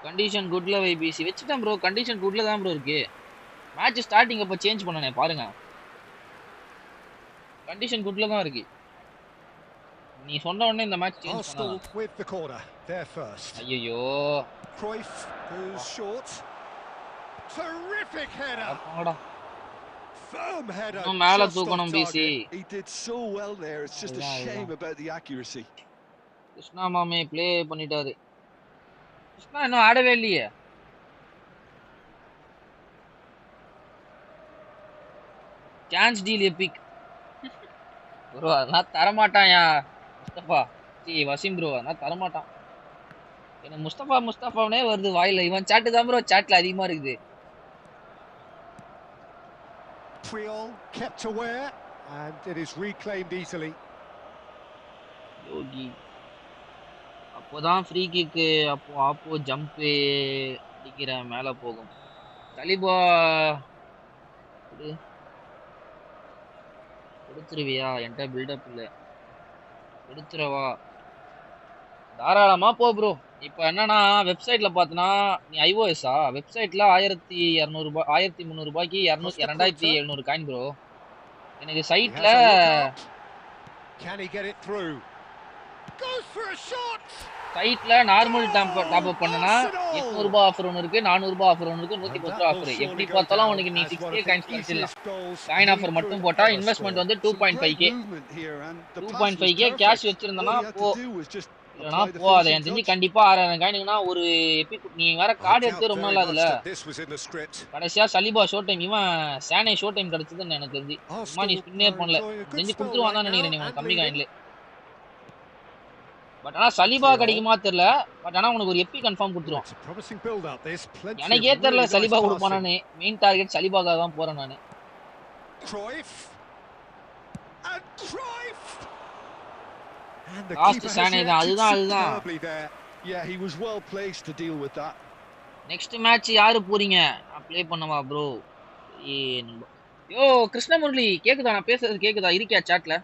Condition good la VBC. வெச்சிட்டேன் bro. Condition good la தான் bro இருக்கு. Match starting அப்ப change பண்ணனே பாருங்க. Condition good la தான் இருக்கு. நீ சொன்ன உடனே இந்த மேட்ச் சேஞ்ச் பண்ணலாம். With the corner there first. ஐயோ. Cruyff who's short. Terrific header. அப்படா. Firm header. மேல தூக்கணும் BC. He did so well there. It's just a shame about the accuracy. Krishna மாமே ப்ளே பண்ணிட்டாரு. கிருஷ்ணா இன்னும் ஆடவே இல்லையே. Chance deal Epic. ப்ரோ அதெல்லாம் தர மாட்டான்யா முஸ்தபா. வசீம் ப்ரோ அதெல்லாம் தர மாட்டான். எனக்கு முஸ்தபாவனே வருது வாயில. இவன் சாட் தான் ப்ரோ சாட்ல அதிகமா இருக்குது. Triol kept aware and it is reclaimed easily. யோகி அப்போதான் ஃப்ரீ கிக் அப்போ ஜம்ப் அடிக்கிற மேல போகும். தலிபா கொடுத்துருவியா? என்கிட்ட பில்டப் இல்லை. கொடுத்துருவா தாராளமா போ ப்ரோ. இப்போ என்னன்னா வெப்சைட்ல பார்த்தனா நீ ஐஓஎஸ்ஸா வெப்சைட்ல 1200 ரூபாய் 1300 ரூபாய்க்கு 2700 காயின் ப்ரோ. எனக்கு சைட்ல சைட்ல நார்மல் டாப் அப் பண்ணனா 800 ரூபாய் ஆஃபர் ஒன்னு இருக்கு, 400 ரூபாய் ஆஃபர் ஒன்னு இருக்கு, 110 ரூபாய் ஆஃபர். எப்படி பார்த்தாலும் உனக்கு நீ 6k காயின் கிழிச்சிடலாம். காயின் ஆஃபர் மட்டும் போட்டா இன்வெஸ்ட்மென்ட் வந்து 2.5k 2.5k கேஷ் வச்சிருந்தனா போ. இல்லனா போவாத. என் தெரிஞ்சு கண்டிப்பா 6000 காயினுக்குனா ஒரு எபிக் நீ வேற கார்டு எடுத்து ரொம்ப நாள் அதுல. கடைசியா சலிபா ஷோ டைம் இவன் சானே ஷோ டைம் கிடைச்சதுன்னு எனக்கு தெரிஞ்சு. சும்மா நீ ஸ்பின்னே பண்ணல. தெரிஞ்சு கொடுத்துருவான் தான் நினைக்கிறேன் நீ கம்மி காயின்ல. பட் ஆனா சலிபா கிடைக்குமா தெரியல. பட் ஆனா உனக்கு ஒரு எபி கன்ஃபார்ம் கொடுத்துருவான். எனக்கே தெரியல சலிபா கொடுப்பானானே. மெயின் டார்கெட் சலிபாக்காக தான் போறேன் நானு. லாஸ்ட் சானே தான். அதுதான் Yeah, he was well placed to deal with that. Next match யாரு போறீங்க? ப்ளே பண்ணவா ப்ரோ? யோ கிருஷ்ணமுரளி கேக்குதா நான் பேசுறது கேக்குதா இருக்கியா சாட்ல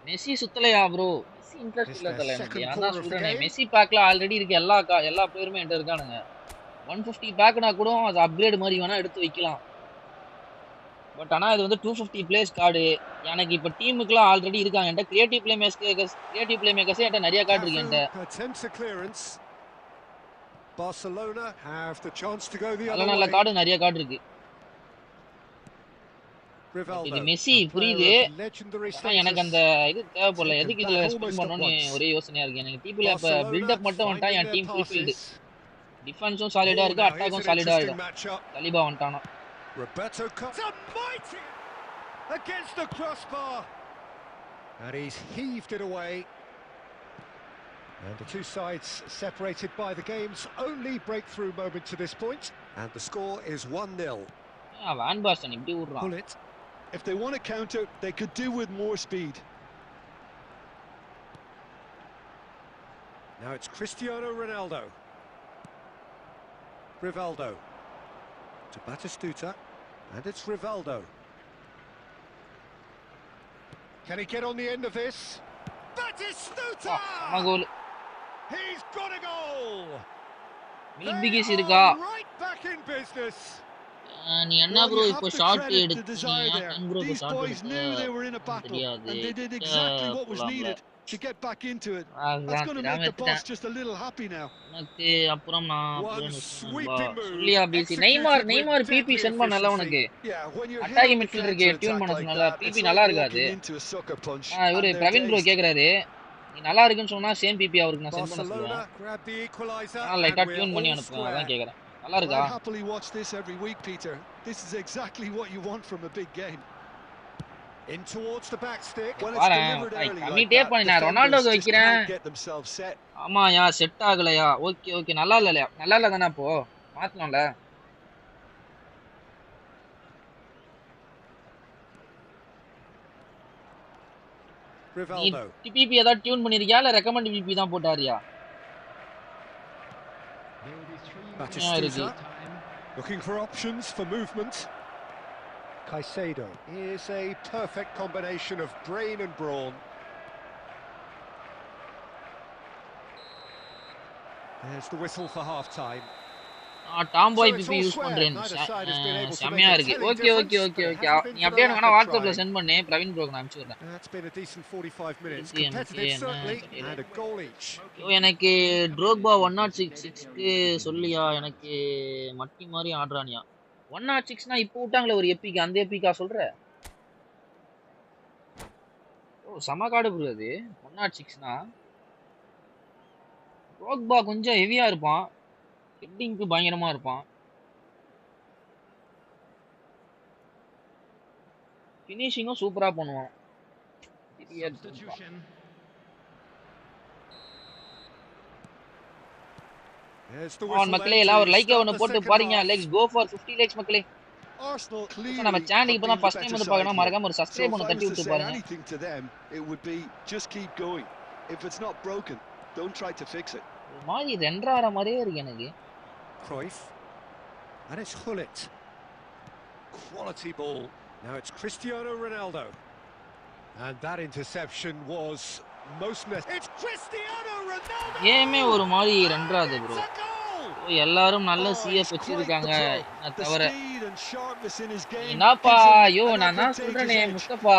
மெஸ்ஸி சுத்தலையா ப்ரோ மெஸ்ஸி இன்ட்ரெஸ்ட் இல்ல தல எனக்கு அதான் சொல்றேனே மெஸ்ஸி பேக்ல ஆல்ரெடி இருக்கு எல்லா பிளேயருமே என்கிட்ட இருக்கானுங்க 150 பேக்னா கூட அது அப்கிரேட் மாதிரி வேணா எடுத்து வைக்கலாம் பட் ஆனா இது வந்து 250 பிளேஸ் கார்டு எனக்கு இப்ப டீமுக்குலாம் ஆல்ரெடி இருக்காங்க என்கிட்ட கிரியேட்டிவ் பிளே மேக்கர்ஸ் என்கிட்ட நிறைய கார்டு இருக்கு என்கிட்ட Barcelona have the chance to go the other நல்ல way. கார்டு நிறைய கார்டு இருக்கு இது மெஸ்ஸி புரியுது ஆனா எனக்கு அந்த இது தேவைப்படல எதுக்கு இதுல ஸ்பெண்ட் பண்ணனும்னு ஒரே யோசனையா இருக்கு எனக்கு டீம்ல இப்ப பில்ட் அப் மட்டும் வந்துட்டா என் டீம் ஃபுல்ஃபில்ட் டிஃபென்ஸும் சாலிடா இருக்கு அட்டாக்கும் சாலிடா ஆயிடும் தலிபா வந்துட்டானா Roberto mighty against the crossbar and he's heaved it away. And the two sides separated by the game's only breakthrough moment to this point. And the score is 1-0. Van Basten இப்படி ஊர்றான். Pull it. If they want to counter, they could do with more speed. Now it's Cristiano Ronaldo. Rivaldo. To Batistuta. And it's Rivaldo. Can he get on the end of this? Batistuta! goal. He's got a goal. Milbigis இருக்கா? Right back in business. நீ என்ன bro இப்போ shot எடுத்தீங்க bro These boys knew they were in a battle and they did exactly what was needed to get back into it. That's going to make the boss just a little happy now. எனக்கு அப்புறம் நான் சொல்லியா PC Neymar BP send பண்ணல உனக்கு attacking மிட்ஃபீல்டருக்கு tune பண்ண சொன்னல BP நல்லா இருக்காது இவரு பிரவீன் ப்ரோ கேக்குறாரு நீ நல்லா இருக்குன்னு சொன்னா சேம் பிபி அவருக்கு நான் சென்ட் பண்ண சொல்லுவேன் நான் லைட்டா டியூன் பண்ணி அனுப்புறேன் அதான் கேக்குறேன் நல்லா இருக்கா I happily watch this every week Peter. This is exactly what you want from a big game. In towards the back stick. When it's delivered early like that, நான் ரொனால்டோக்கு வைக்கிறேன் get themselves set. ஆமாயா set ஆகலையா okay நல்லா இல்ல தானே அப்போ மாத்தணும்ல Rivaldo. DPP ஏதாவது tune பண்ணிருக்கியா இல்ல ரெக்கமெண்ட் பிபி தான் போட்டாரியா Batistuta looking for options for movement. Caicedo is a perfect combination of brain and brawn. There's the whistle for half time. Tomboy BB use பண்றேன் செமையா இருக்கு ஓகே நீ அப்படியே வேணா வாட்ஸ்அப்ல சென்ட் பண்ணு பிரவீன் ப்ரோக்கு நான் அனுப்பிச்சு விடுறேன் That's been a decent 45 minutes. Competitive certainly and a goal each. எனக்கு ட்ரோக்பா 106க்கு சொல்லியா எனக்கு மட்டி மாதிரி ஆடுறானியா 106னா இப்போ விட்டாங்களே ஒரு எபிக்கு அந்த எபிக்கா சொல்ற சம காடு ப்ரோ அது 106னா ட்ரோக்பா கொஞ்சம் ஹெவியா இருப்பான் ஹெட்டிங்க்கு பயங்கரமா இருப்பான் ஃபினிஷிங்கும் சூப்பரா பண்ணுவான் மக்களே எல்லாம் ஒரு லைக் ஒன்னு போட்டு பாருங்க லெட்ஸ் கோ ஃபார் 50 லைக்ஸ் மக்களே நம்ம சேனலுக்கு இப்பதான் ஃபர்ஸ்ட் டைம் வந்து பார்க்கணும் மறக்காம ஒரு சப்ஸ்கிரைப் பண்ணி தட்டி விட்டு பாருங்க if it's not broken don't try to fix it மாதிரி ரெண்டரை மாதிரியே இருக்கு எனக்கு Cruyff and it's Hullet. Quality ball. Now it's Cristiano Ronaldo. And that interception was most necessary. It's Cristiano Ronaldo. கேமே ஒரு மாதிரி ரெண்டராது ப்ரோ எல்லாரும் நல்ல சிஎஃப் வச்சிருக்காங்க நான் தவிர என்னப்பா ஐயோ நான் தான் சொல்றேனே முஸ்தபா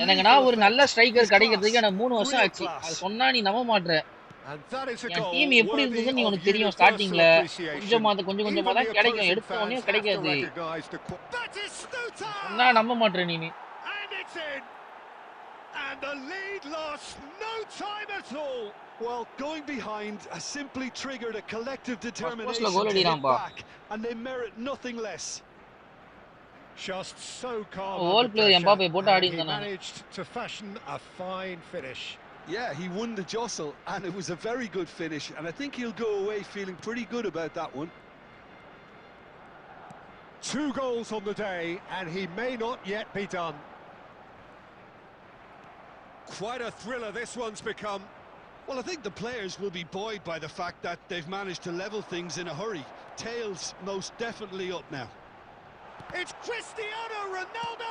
எனக்குனா ஒரு நல்ல ஸ்ட்ரைக்கர் கிடைக்கிறதுக்கு எனக்கு 3 வருஷம் ஆச்சு அது சொன்னா நீ நம்ப மாட்ற என் டீம் எப்படி இருந்ததுன்னு நீ உனக்கு தெரியும் ஸ்டார்டிங்ல கொஞ்சமா தான் கிடைக்கும் எடுத்த உடனே கிடைக்காது சொன்னா நம்ப மாட்ற நீ And the lead lost no time at all. Well, going behind has simply triggered a collective determination to hit back, and they merit nothing less. Just so calm. All player Mbappe போட்டு ஆடி இருந்தானே. Managed to fashion a fine finish. Yeah, he won the jostle, and it was a very good finish, and I think he'll go away feeling pretty good about that one. 2 goals on the day, and he may not yet be done. Quite a thriller this one's become. Well, I think the players will be buoyed by the fact that they've managed to level things in a hurry. Tails most definitely up now. It's Cristiano Ronaldo!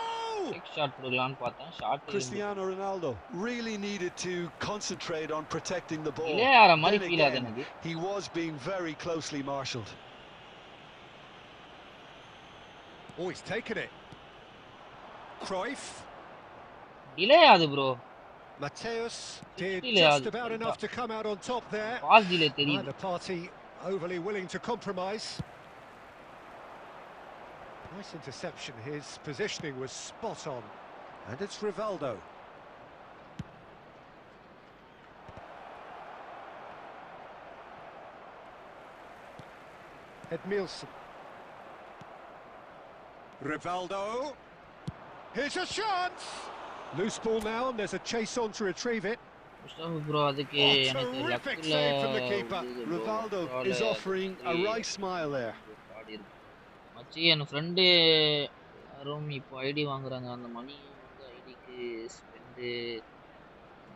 Big shot கொடுக்கலாம்னு பார்த்தேன். Shot Cristiano Ronaldo really needed to concentrate on protecting the ball. Delay ஆற மாதிரி feel ஆகுது எனக்கு. He was being very closely marshaled. Oh, he's taken it. Cruyff. Delay ஆகுது bro. Mateus did just about enough to come out on top there. Pass delay தெரியுது. The party overly willing to compromise. Nice interception. His positioning was spot on. And it's Rivaldo. Edmilson. Rivaldo. Here's a chance. Loose ball now, and there's a chase on to retrieve it. Bro, terrific save from the keeper. Rivaldo is offering a right smile there. மச்சி என் friend யாரும் இப்போ ID வாங்குறாங்க. அந்த மணி வந்து ஐடிக்கு spend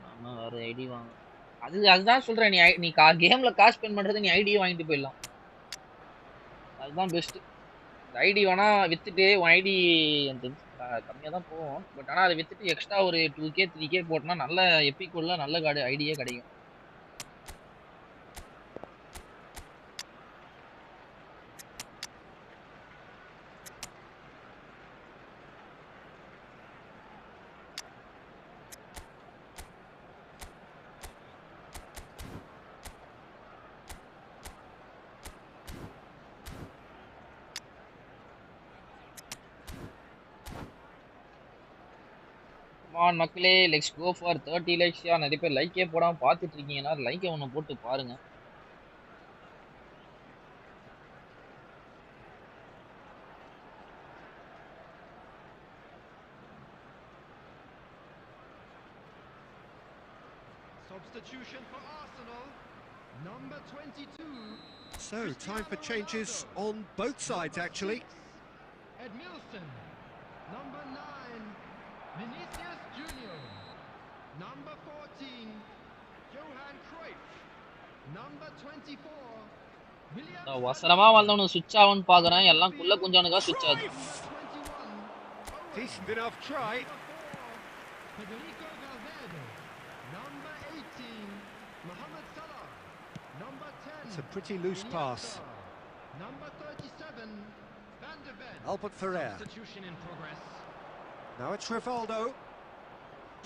நம்ம வேறு ID வாங்க. அதுதான் சொல்கிறேன். நீ கேமில் காசு ஸ்பெண்ட் பண்ணுறது நீ ஐடியை வாங்கிட்டு போயிடலாம். அதுதான் பெஸ்ட்டு. ஐடி வேணால் விற்றுட்டு உன் ஐடி எனக்கு கம்மியாக தான் போகும். பட் ஆனால் அதை விற்றுட்டு எக்ஸ்ட்ரா ஒரு 2K 3K போட்டோன்னா நல்ல எப்பிக்குள்ள நல்ல ஐடியே கிடைக்கும். மக்களே லெட்ஸ் கோ ஃபார் 30 லைக்ஸ். நிறைய பேர் லைக்கே போடாமல் பார்த்துட்டு இருக்கீங்கன்னா லைக்கை ஒன்று போட்டு பாருங்க. Substitution for Arsenal, number 22. So time for changes on both sides actually. Edmilson, number 9. Vinicius Junior, number 14, Johan Cruyff, number 24, William. வசரமா வந்தவனு சுவிட்ச் ஆவன்னு பாக்குறேன். எல்லாம் குள்ள குஞ்சானுக்கா சுவிட்ச் ஆகுது. Decent enough try. Federico Valverde, number 18, Mohamed Salah, number 10. It's a pretty loose pass. Number 37, Van de Ven. Albert Ferrer. Substitution in progress. Now it's Rivaldo.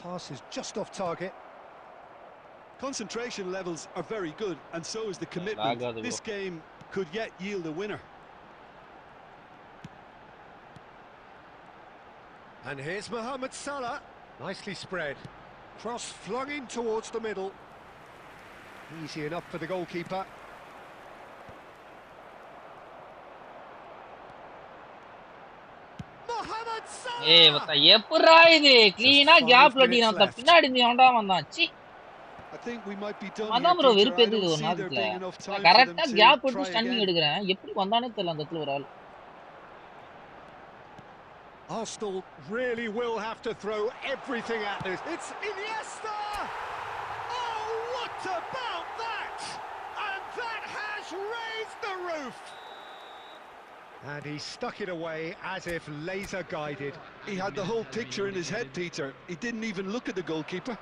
Pass is just off target. Concentration levels are very good, and so is the commitment. This game could yet yield a winner. And here's Mohamed Salah. Nicely spread. Cross flung in towards the middle. Easy enough for the goalkeeper. ஏய் வத்தா எப்பறா இது க்ளீனா கேப்ல அடிறான். பின்னாடி நீ அவன்டா வந்தான். C I think we might be done. அதான் bro வெறுப்பேத்துது ஒரு நாள்ல. கரெக்ட்டா கேப் போட்டு ஸ்டன்னிங் எடுக்கறேன். எப்படி வந்தானே தெரியல அந்த இடத்துல ஒரு ஆள். Arsenal really will have to throw everything at this. It's Iniesta. Oh, what about that? And that has raised the roof. And he stuck it away as if laser guided. He had the whole picture in his head, Peter. He didn't even look at the goalkeeper.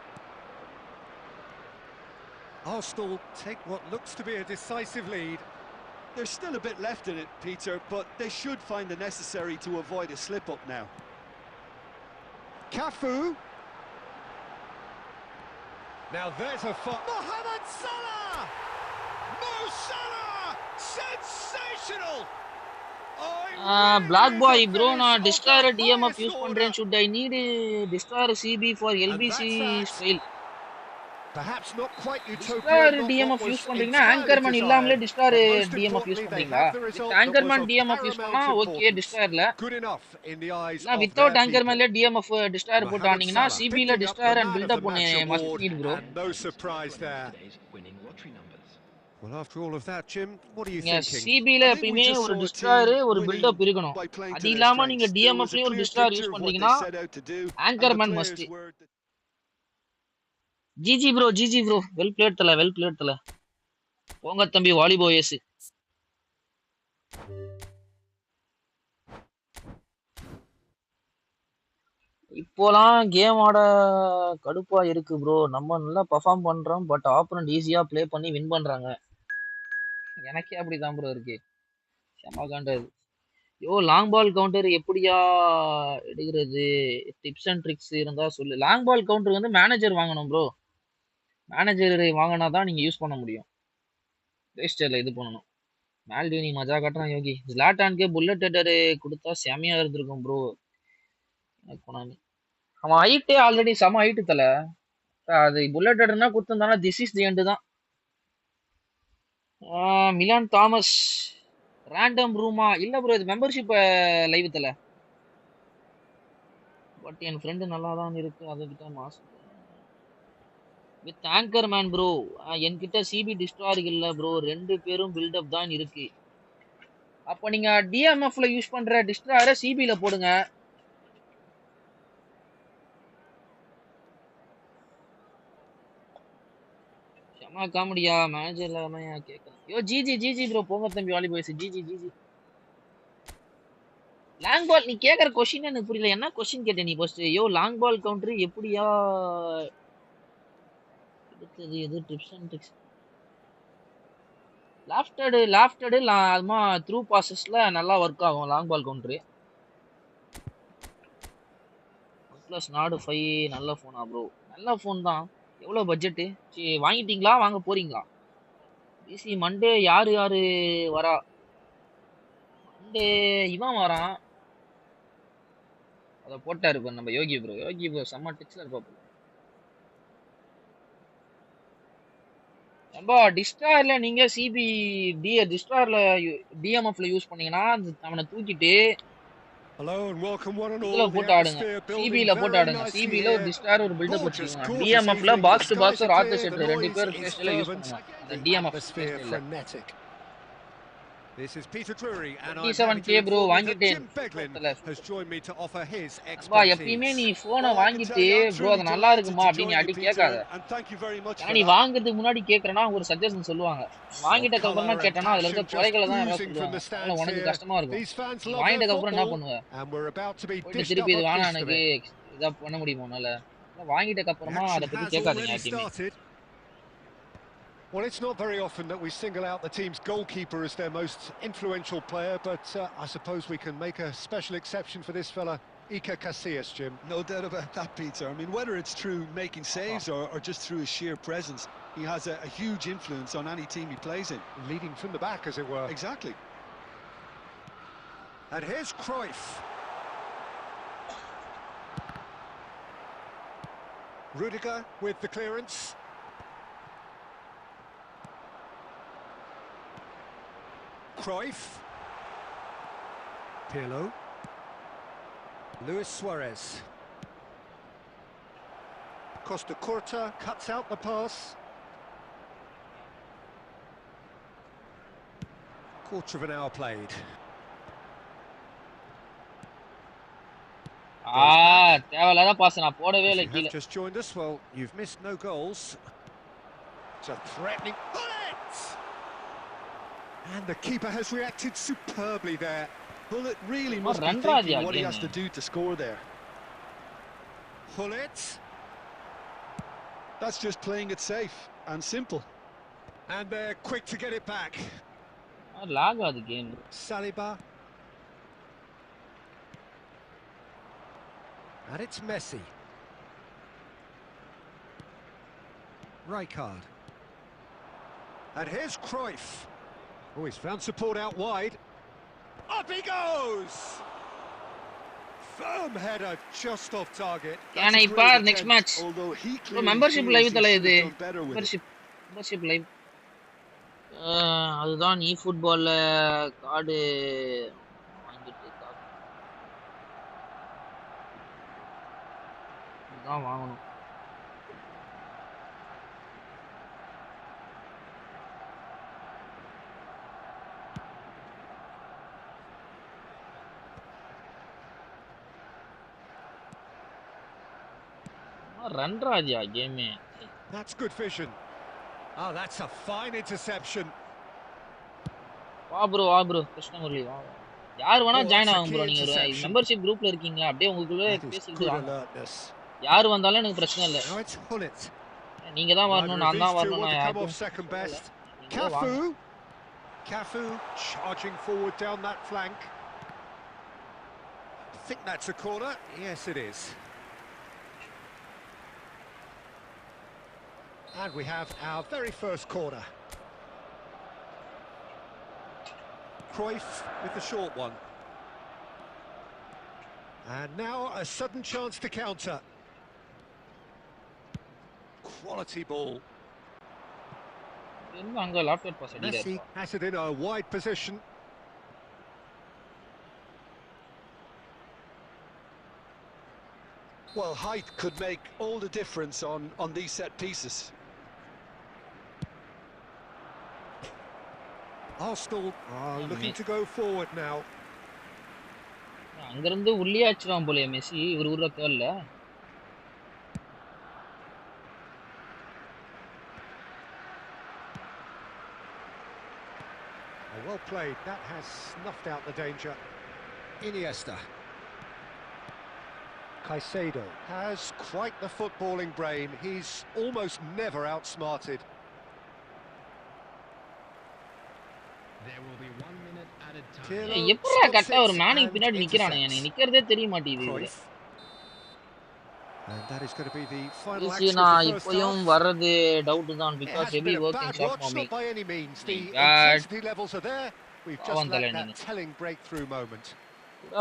Arsenal take what looks to be a decisive lead. There's still a bit left in it, Peter, but they should find the necessary to avoid a slip-up now. Cafu. Now there's a Mohamed Salah! Mo Salah! Sensational! Black boy bro, நான் destroyer DMF use பண்றேன். should I need destroyer CB for LBC style? Perhaps not quite utopia. Destroyer DMF use பண்றீங்கன்னா anchorman இல்லாமலே destroyer DMF use பண்றீங்களா? anchorman DMF use பண்ணா okay destroyerல. Good enough in the eyes of. நான் without anchormanல DMF destroyer போட்டானீங்கன்னா CB ல destroyer and build up ஒன்னு must need bro. No surprise there. Well, after all of that, Jim, what are you thinking? CB ல எப்பவுமே ஒரு destroyer ஒரு build up இருக்கணும். அது இல்லாம நீங்க DMF லயும் ஒரு destroyer யூஸ் பண்றீங்கன்னா anchorman must. GG bro, well played தல. போங்க தம்பி வாலிபால் ஏசு. இப்போலாம் கேம் ஆட கடுப்பா இருக்கு ப்ரோ. நம்ம நல்லா பெர்ஃபார்ம் பண்றோம். பட் ஆப்போனன்ட் ஈஸியா ப்ளே பண்ணி வின் பண்றாங்க. எனக்கே அப்படிதான் ப்ரோ இருக்கு. செம காண்டது. யோ லாங் பால் கவுண்டர் எப்படியா எடுக்கிறது? டிப்ஸ் அண்ட் ட்ரிக்ஸ் இருந்தா சொல்லு. லாங் பால் கவுண்டர் வந்து மேனேஜர் வாங்கணும் ப்ரோ. மேனேஜர் வாங்கினா தான் நீங்க யூஸ் பண்ண முடியும். ரெஜிஸ்டர்ல இது பண்ணணும். மால்டினி மஜா காட்டுறான் யோகி. ஜிலாட்டான்கே புல்லட் ஹெட்டர் கொடுத்தா செமையா இருந்திருக்கும் ப்ரோ. அவன் ஹைட்டே ஆல்ரெடி செம ஹைட்டு தல. அது புல்லட் ஹெட்டர்னா கொடுத்திருந்தானா திஸ் இஸ் தி எண்ட் தான். மிலான் தாமஸ் ரேண்டம் ரூமா இல்ல ப்ரோ, இது மெம்பர்ஷிப் லைவ் தல. பட் என் ஃப்ரெண்டு நல்லா தான் இருக்கு. அதுக்கிட்ட மாசம் வித் ஆங்கர் மேன் ப்ரோ. என்கிட்ட சிபி டிஸ்ட்ரார் இல்ல ப்ரோ. 2 பேரும் பில்டப் தான் இருக்கு. அப்ப நீங்க டிஎம்எஃப்ல யூஸ் பண்ற டிஸ்ட்ராயரை சிபில போடுங்க. செம காமெடியா மேனேஜர் இல்லாம கேக்குறேன். யோ ஜிஜி ப்ரோ போங்க தம்பி Vaali boys. GG long ball நீ கேக்குற கொஸ்டின் எனக்கு புரியல. என்ன கொஸ்டின் கேட்ட நீ first? Yo long ball counter எப்படியா எடுத்தது? எது டிப்ஸ் அண்ட் ட்ரிக்ஸ்? லாஃப்டடு அதுமா த்ரூ பாசஸ்ல நல்லா ஒர்க் ஆகும் long ball counter. OnePlus Nord 5 நல்ல ஃபோனா ப்ரோ? நல்ல ஃபோன் தான். எவ்வளவு பட்ஜெட்? வாங்கிட்டீங்களா? வாங்க போறீங்களா? பிசி மண்டே யாரு வரா? மண்டே இவன் வரான். அத போட்டாரு இப்ப நம்ம யோகி ப்ரோ செம்ம டிக்ஸ்ல இருப்பாப்ல. நம்ம டிஸ்ட்ராயர்ல நீங்க சிபி டிஸ்ட்ராயர்ல டிஎம்எஃப்ல யூஸ் பண்ணீங்கன்னா அவனை தூக்கிட்டு Hello and welcome one and இதுல all. The போட்டு ஆடுங்க. atmosphere building சிபில போட்டு very ஆடுங்க. nicely சிபில ஒரு here. டிஸ்ட்ராயர் ஒரு பில்டப் Gorgeous, வச்சுக்கோங்க. gorgeous டிஎம்எஃப்ல evening. The box to box skies ஒரு are ஆர்த்த clear, the செட் 2 noise பேர் is பிளே ஸ்டைல யூஸ் fervent, பண்ணுங்க. அந்த the டிஎம்எஃப் பிளே atmosphere ஸ்டைல்ல. frenetic. This is Peter Drury and I'm happy 27k to bro inform you that வாங்கிட்டேன். Jim Beglin has joined me to offer his நண்பா எப்பயுமே expertise. நீ போனை Well, I can வாங்கிட்டு tell you, I'm bro truly அது நல்லா delighted இருக்குமா to அப்படின்னு join you, அடி Peter, கேட்காத. and thank you very much ஏன்னா for நீ that. வாங்குறதுக்கு முன்னாடி கேட்கறனா ஒரு சஜஷன் சொல்லுவாங்க. Well, வாங்கிட்டதுக்கு அப்புறமா colour and கேட்டனா அதுல இருக்க passion just குறைகளை தான் யாராவது oozing from சொல்லுவாங்க. the அதனால stands உனக்கு here. கஷ்டமா இருக்கும். These fans நீ love their வாங்கிட்டதுக்கு அப்புறம் என்ன football பண்ணுவ? and we're about to be போயிட்டு dished திருப்பி up இது a வேணாம் feast of எனக்கு it. இதா பண்ண முடியுமா உன்னால? வாங்கிட்டதுக்கு The அப்புறமா action அதை பத்தி has கேட்காதீங்க already யார்ட்டையுமே. started. Well, it's not very often that we single out the team's goalkeeper as their most influential player, but I suppose we can make a special exception for this fella, Iker Casillas, Jim. No doubt about that, Peter. I mean, whether it's through making saves or just through his sheer presence, he has a huge influence on any team he plays in. Leading from the back, as it were. Exactly. And here's Cruyff. Rudiger with the clearance. Cruyff. Pirlo. Luis Suarez. Costa Curta cuts out the pass. Quarter of an hour played. தேவையில்லாத pass நான் போடவே இல்லை If you கீழே. have just joined us, well, you've missed no goals. It's a threatening bullet! And the keeper has reacted superbly there. Bullet really must be run raj thinking what he again. has to do to score there. Bullet. That's just playing it safe and simple. And they're quick to get it back. Lag ஆகுது game. Saliba. And it's Messi. Rijkaard. And here's Cruyff. Oh, he's found support out wide. Up he goes! Firm header just off target. Can I pair next match? Although he clearly membership feels live he தல should இது. have done better with it. membership live. அதுதான் eFootball card வாங்கிட்டு தான் வாங்கணும். Run Raja game. That's good vision. Oh, that's a fine interception. வா bro Krishnamurali வா. யார் வேணா ஜாயின் ஆகும் ப்ரோ. நீங்க ஒரு மெம்பர்ஷிப் குரூப்ல இருக்கீங்களா? அப்படியே உங்களுக்குள்ள பேசிக்கிட்டு வாங்க. யார் வந்தாலும் எனக்கு பிரச்சனை இல்ல. நீங்க தான் வரணும், நான் தான் வரணும், நான் யாருக்கும் சொல்லல. நீங்களே வாங்க. Cafu charging forward down that flank. I think that's a corner. Yes, it is. And we have our very first corner. Cruyff with the short one. And now a sudden chance to counter. Quality ball. Messi has it in a wide position. Well, height could make all the difference on these set pieces. Arsenal are looking to go forward now. அங்கிருந்து உள்ளே அடிச்சிரான் போல Messi ஒரு ஊர்ல தேல்ல. Well played. That has snuffed out the danger. Iniesta. Caicedo has quite the footballing brain. He's almost never outsmarted. There will be 1 minute added time. எப்பறா கரெக்ட்டா ஒரு மேனுக்கு பின்னாடி நிக்கறானே எனக்கு நிக்கறதே தெரிய மாட்டேங்குது. And that is going to be the final action of the நான் first இப்போயும் half. வரது doubt தான் because heavy working shot for me. Not by any means. The intensity levels are there. We've just let that telling breakthrough moment.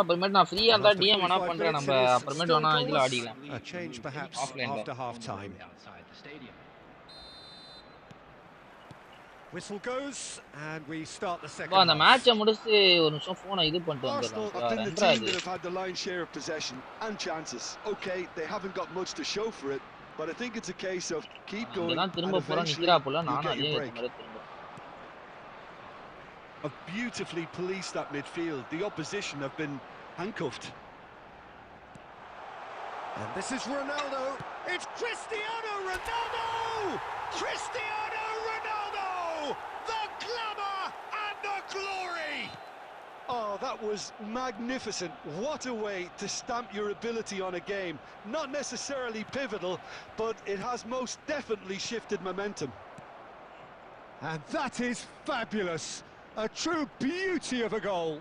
அப்புறமேட்டு நான் ஃப்ரீயா இருந்தா DM வேணா பண்றேன். நம்ம அப்புறமேட்டு வேணா இதுல ஆடிக்கலாம். A change perhaps after half time. Whistle goes and we start the second half. அந்த மேட்சை முடிச்சு ஒரு நிமிஷம் போனை இது பண்ணிட்டு வந்துறேன். Arsenal have been the team that have had the lion's share of possession and chances. Okay, they haven't got much to show for it, but I think it's a case of keep going and eventually you'll get your break. Have beautifully policed that midfield. The opposition have been handcuffed. And this is Ronaldo. It's Cristiano Ronaldo! Cristiano Ronaldo! The glamour and the glory! Oh, that was magnificent. What a way to stamp your ability on a game. Not necessarily pivotal, but it has most definitely shifted momentum. And that is fabulous. A true beauty of a goal.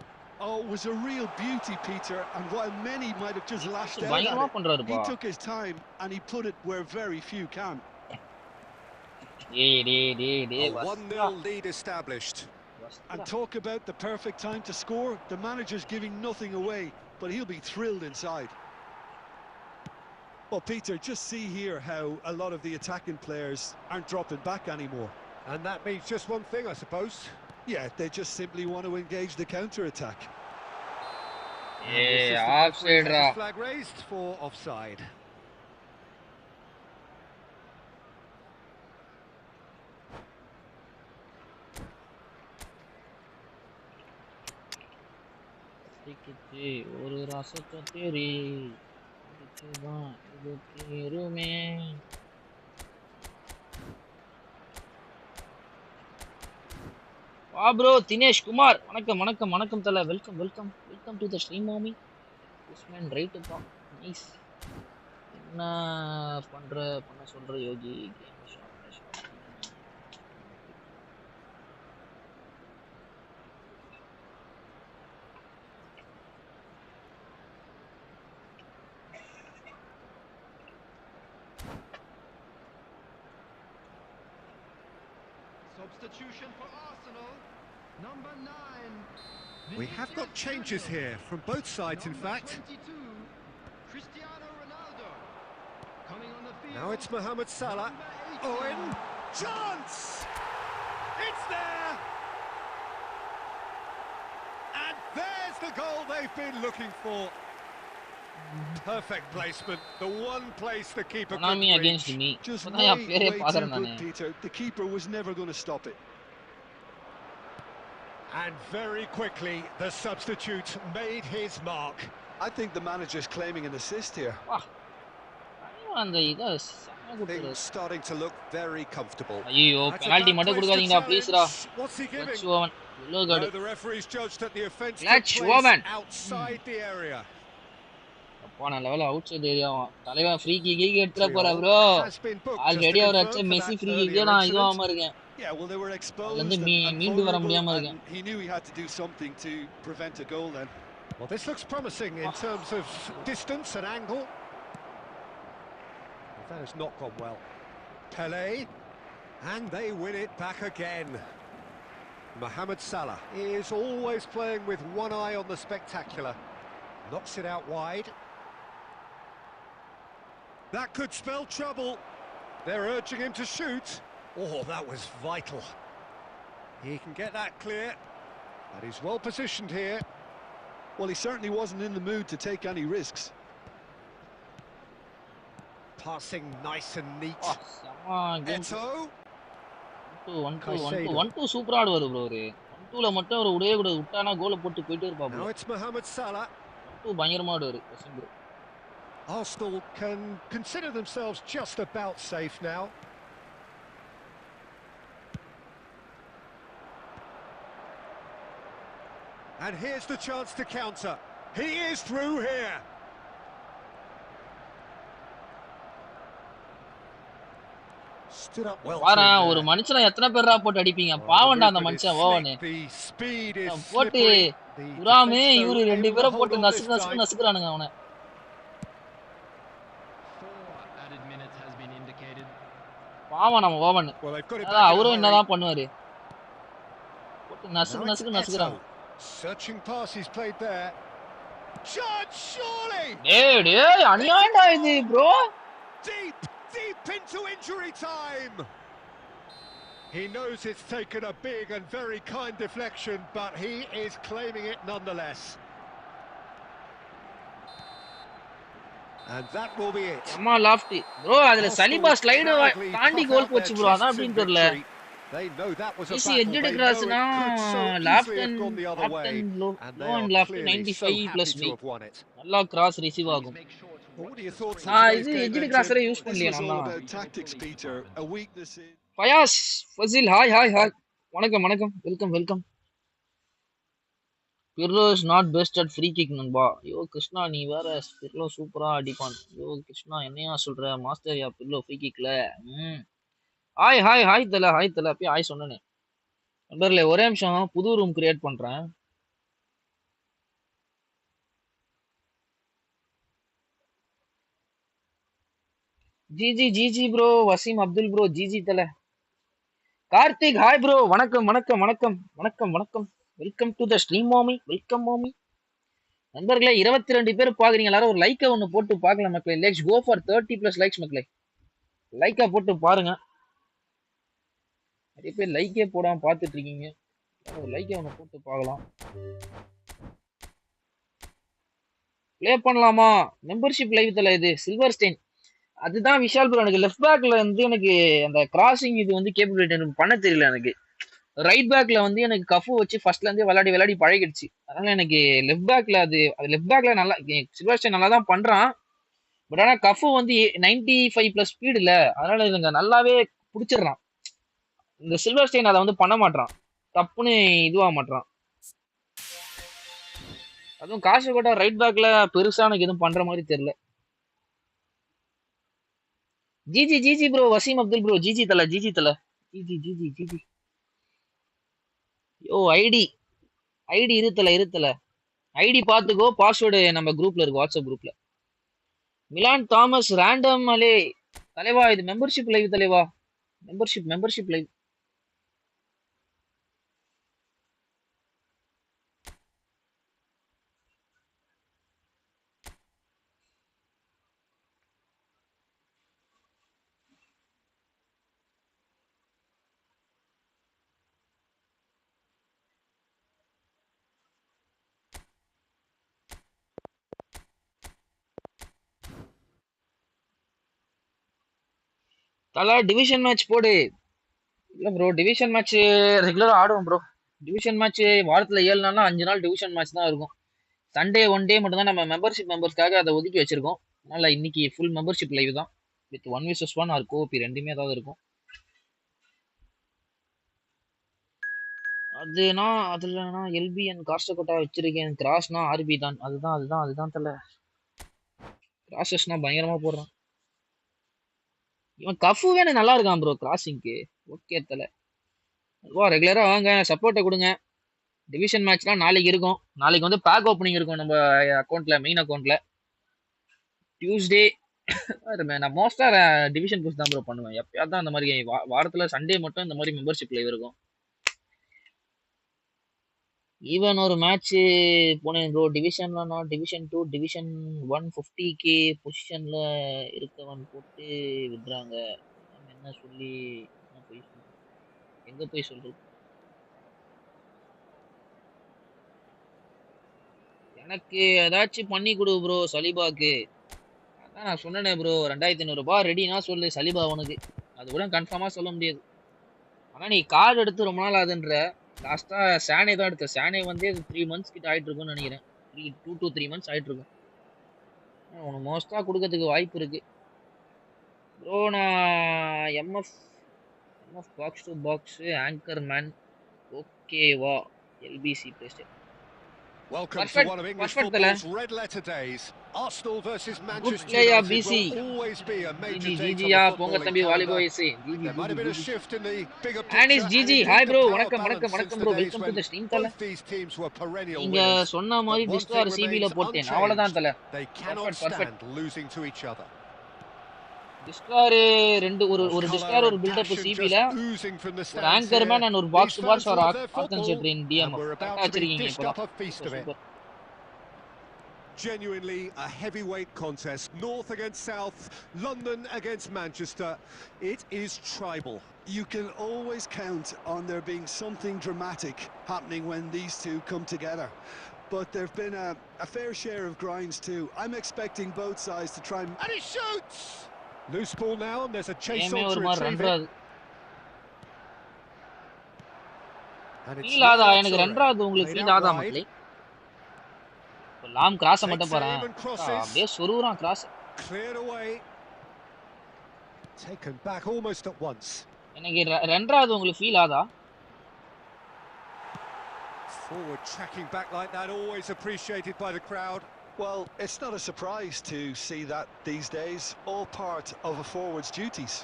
Oh, it was a real beauty, Peter, and while many might have just lashed out at it, he took his time and he put it where very few can. A 1-0 lead established. And talk about the perfect time to score. The manager's giving nothing away, but he'll be thrilled inside. Well, Peter, just see here how a lot of the attacking players aren't dropping back anymore. And that means just one thing, I suppose. Yeah, they just simply want to engage the counter-attack. Offside. Flag raised for offside. ஒரு ரசத்தை தேரி இதுதான் இதுக்கு இருமே. வா bro Dinesh Kumar வணக்கம் தல welcome to the stream மாமி. Usman ரைட்டுப்பா nice. என்ன பண்ண சொல்ற யோகி Substitution for Arsenal, number 9. We have got changes here from both sides, in fact. 22, Cristiano Ronaldo. Coming on the field. Now it's Mohamed Salah. Owen, chance! It's there! And there's the goal they've been looking for. Perfect placement, the one place the keeper could reach. Against me. Just way too good, Peter. The keeper was never going to stop it. And very quickly, the substitute made his mark. I think the manager's claiming an assist here. அந்த இத செம குடுறாரு. Starting to look very comfortable. ஐயோ penalty மட்டும் கொடுக்காதீங்கடா ப்ளீஸ்டா. Let's ஓவன். Yellow card. The referee's judged that the offense took place outside the area. போன லெவல் அவுட் சைடு ஏரியாவா. தலைவன் ஃப்ரீ கிக் எடுத்துற போறா ப்ரோ. ஆல்ரெடி அவர் அச்ச மெஸ்ஸி ஃப்ரீ கிக்கே நான் இதுவாம இருக்கேன். Yeah, well, they were exposed and vulnerable, and he knew he had to do something to prevent a goal then. Well, this looks promising in terms of distance and angle. That has not gone well. Pele, and they win it back again. Mohamed Salah is always playing with one eye on the spectacular. Knocks it out wide. That could spell trouble. They're urging him to shoot. Oh, that was vital. He can get that clear, but he's well positioned here. Well, he certainly wasn't in the mood to take any risks. Passing nice and neat. Eto. 1-2 சூப்பரா ஆடுவாரு bro. 1-2ல மட்டும் ஒரு உடையே கூட விட்டானா கோல் போட்டு போயிட்டே இருப்பாரு. Now it's Mohamed Salah. 1-2 பயங்கரமா ஆடுவாரு bro. Arsenal can consider themselves just about safe now. And here's the chance to counter. He is through here. Stood up well. வாரா ஒரு மனுஷனை எத்தனை பேரா போட்டு அடிப்பீங்க? பாவம்டா அந்த மனுஷன் ஓவனே. போட்டு புராமே இவரு ரெண்டு பேரை போட்டு நசுக்குறானுங்க அவனை. பாவம் நம்ம ஓவன். அவரும் என்னதான் பண்ணுவாரு? போட்டு நசுக்குறாங்க. Searching pass he's played there. Shot surely. டேய் அநியாயம்டா இது bro. Deep into injury time. He knows it's taken a big and very kind deflection, but he is claiming it nonetheless. And that will be it. அம்மா loft bro அதுல Saliba slide தாண்டி கோல் போச்சு bro. அதான் அப்படினு தெரியல. They know that was a battle. Edged crossனா left and low and left 95 plus V. நல்லா cross receive ஆகும். இது edged crosser யூஸ் பண்ணலையே நல்லா. ஃபயாஸ் ஃபசில் ஹாய் வணக்கம் welcome. பிர்லோ is not best at free kick நண்பா. ஐயோ கிருஷ்ணா நீ வேற பிர்லோ சூப்பரா அடிப்பான். ஐயோ கிருஷ்ணா என்னையா சொல்ற மாஸ்டர்யா பிர்லோ ஃப்ரீ கிக்ல. ஹாய் தல அப்பயே ஹாய் சொன்னேனே. நண்பர்களே ஒரே நிமிஷம் புது ரூம் கிரியேட் பண்றேன். GG bro. Wasim Abdul bro. GG தல. Karthik hi bro. வணக்கம். வெல்கம் டு த ஸ்ட்ரீம் மாமி. வெல்கம் மாமி. நண்பர்களே 22 பேர் பாக்குறீங்க. எல்லாரும் ஒரு லைக்கை ஒன்று போட்டு பார்க்கலாம் மக்களே. லெட்ஸ் கோ ஃபார் 30+ லைக்ஸ் மக்களே. லைக்கா போட்டு பாருங்க. நிறைய பேர் லைக்கே போடாம பார்த்துட்டு இருக்கீங்க. ஒரு லைக்கை ஒன்று போட்டு பார்க்கலாம். ப்ளே பண்ணலாமா? மெம்பர்ஷிப் லைவ் தல இது சில்வர் ஸ்டெயின். அதுதான் விஷால் ப்ரோ. எனக்கு லெஃப்ட் பேக்ல வந்து எனக்கு அந்த கிராசிங் இது வந்து கேப்பபிலிட்டி எனக்கு பண்ண தெரியல. எனக்கு ரைட் பேக்ல வந்து எனக்கு கஃபு வச்சு ஃபர்ஸ்ட்ல இருந்தே விளையாடி பழகிடுச்சு. அதனால எனக்கு லெஃப்ட் பேக்ல அது லெஃப்ட் பேக்ல நல்லா சில்வர் ஸ்டெயின் நல்லா தான் பண்றான். பட் ஆனால் கஃபு வந்து 95+ ஸ்பீடு இல்லை. அதனால இதுங்க நல்லாவே பிடிச்சிடுறான். இந்த சில்வர் ஸ்டெயின் அதை வந்து பண்ண மாட்டான். தப்புன்னு இதுவாக மாட்டான். அதுவும் காசு கோட்டா ரைட் பேக்ல பெருசா எனக்கு எதுவும் பண்ற மாதிரி தெரியல. GG bro. Wasim Abdul bro. GG தல. ஜிஜி. யோ ஐடி இருத்தல. ஐடி பார்த்துக்கோ. பாஸ்வேர்டு நம்ம குரூப்ல இருக்கு, வாட்ஸ்அப் குரூப்ல. மிலான் தாமஸ் ரேண்டம் அலே தலைவா. இது மெம்பர்ஷிப் லைவ் தலைவா. Membership live. தல டிவிஷன் மேட்ச் போடு. இல்ல ப்ரோ டிவிஷன் மேட்ச் ரெகுலரா ஆடுவோம் ப்ரோ. டிவிஷன் மேட்ச் வாரத்துல 7 நாள்னா 5 நாள் டிவிஷன் மேட்ச் தான் இருக்கும். சண்டே 1 டே மட்டும் தான் நம்ம மெம்பர்ஷிப் மெம்பர்ஸ்க்காக அதை ஒதுக்கி வச்சிருக்கோம். அதனால இன்னைக்கு ஃபுல் மெம்பர்ஷிப் லைவ் தான். வித் 1 vs 1 ஆர் கோபி ரெண்டுமே ஏதாவது இருக்கும். அதுலனா எல்பி அண்ட் காஸ்டகோட்டா வச்சிருக்கேன். கிராஸ்னா ஆர்பி தான். அதுதான் தல. கிராஷஸ்னா பயங்கரமா போடுறான். இவன் கஃபு வேணே நல்லா இருக்கான் ப்ரோ கிராசிங்க்கு. ஓகே தல. வா ரெகுலரா வாங்க சப்போர்ட்டை கொடுங்க. டிவிஷன் மேட்ச்லாம் நாளைக்கு இருக்கும். நாளைக்கு வந்து பேக் ஓப்பனிங் இருக்கும் நம்ம அக்கௌண்ட்ல, மெயின் அக்கௌண்ட்ல. டியூஸ்டே நான் மோஸ்டா டிவிஷன் புஷ் தான் ப்ரோ பண்ணுவேன். எப்பயாவது தான் அந்த மாதிரி வாரத்துல சண்டே மட்டும் இந்த மாதிரி மெம்பர்ஷிப் லைவ் இருக்கும். ஈவன் ஒரு மேட்ச் போனேன் ப்ரோ டிவிஷன்ல. நான் டிவிஷன் 2 டிவிஷன் 150k பொசிஷன்ல இருக்கவன் போட்டு விடுறாங்க. என்ன சொல்லி என்ன போய் சொல்றது, எங்க போய் சொல்றது? எனக்கு ஏதாச்சும் பண்ணி கொடு ப்ரோ சலிபாக்கு. அதான் நான் சொன்னேனே ப்ரோ 2500 ரூபாய் ரெடினா சொல்லு சலிபா உனக்கு. அது கூட கன்ஃபார்மா சொல்ல முடியாது. ஆனா நீ கார்டு எடுத்து ரொம்ப நாள் ஆகுதுன்ற. லாஸ்டா சானே தான் எடுத்த. சானே வந்து 3 months கிட்ட ஆயிட்டு இருக்கும்னு நினைக்கிறேன். 2 to 3 months ஆயிட்டு இருக்கும். உனக்கு மோஸ்டா கொடுக்கறதுக்கு வாய்ப்பு இருக்கு ப்ரோ. நான் MF box to box anchorman ஓகேவா எல்பிசி பிளேஸ்ட். Welcome to one of English football's red letter days. Arsenal versus Manchester United will always be a major date on the footballing calendar. There might have been a shift in the bigger picture. And it's GG. Hi bro. வணக்கம் bro. Welcome to the stream தல. Both these teams were perennial நீங்க winners. சொன்ன மாதிரி distort சிபில போட்டேன். அவ்வளவுதான் தல. They cannot stand losing to each other. Distort ஒரு distort ஒரு பில்ட் அப் சிபில ஒரு ஆங்கர் மேன் and ஒரு பாக்ஸ் டு பாக்ஸ் ஒரு ஆர்கன்சென்ட்ரேட் இன் டிஎம் வச்சிருக்கீங்க இப்போ. Genuinely a heavyweight contest. North against South, London against Manchester. It is tribal. You can always count on there being something dramatic happening when these two come together. But there've been a fair share of grinds too. I'm expecting both sides to try and he shoots! Loose ball now and there's a chase on to retrieve it. Feel ஆதா எனக்கு ரெண்டாவது உங்களுக்கு feel ஆதா மக்களே. லாம் cross மட்டும் போறேன். அப்படியே சொருறான் cross. Cleared away. Taken back almost at once. எனக்கு ரெண்டாவது உங்களுக்கு ஃபீல் ஆதா? Forward tracking back like that, always appreciated by the crowd. Well, it's not a surprise to see that these days, all part of a forward's duties.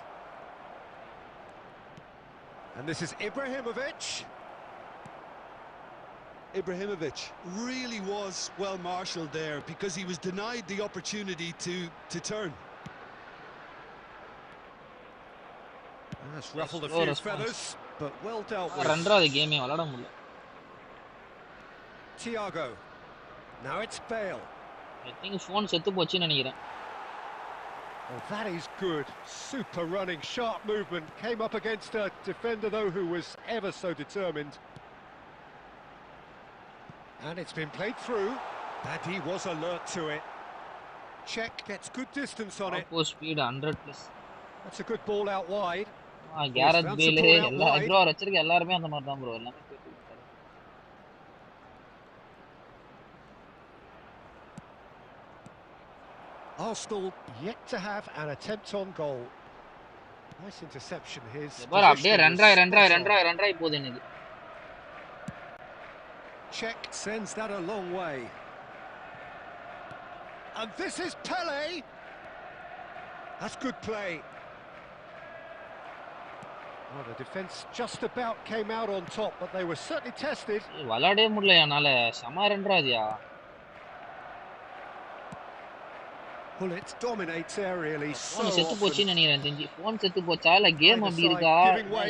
And this is Ibrahimovic really was well marshalled there because he was denied the opportunity to turn. That's ruffled a few feathers, but well dealt with. ரெண்டாவது கேமே விளையாட முடியல. Thiago. Now it's Bale. I think phone செத்து போச்சுன்னு நினைக்கிறேன். Oh, that is good. Super running, sharp movement. Came up against a defender though who was ever so determined. And it's been played through, and he was alert to it. Check, gets good distance on it. Oppo speed 100+. That's a good ball out wide. Gareth Bale எல்லா bro வச்சிருக்க எல்லாரும் அந்த மாதிரி தான் bro எல்லாமே. Arsenal yet to have an attempt on goal. Nice interception his. அப்படியே ரெண்டரை போகுது எனக்கு. Check sends that a long way. And this is Pele. That's good play. Well, the defence just about came out on top, but they were certainly tested. விளையாடவே முடியலையானால சம ரெண்டாதியா. Bullet dominates aerially. So செத்து போச்சுன்னு நினைக்கிறேன். தெரிஞ்சு phone செத்து போச்சா இல்ல game அப்படி இருக்கா?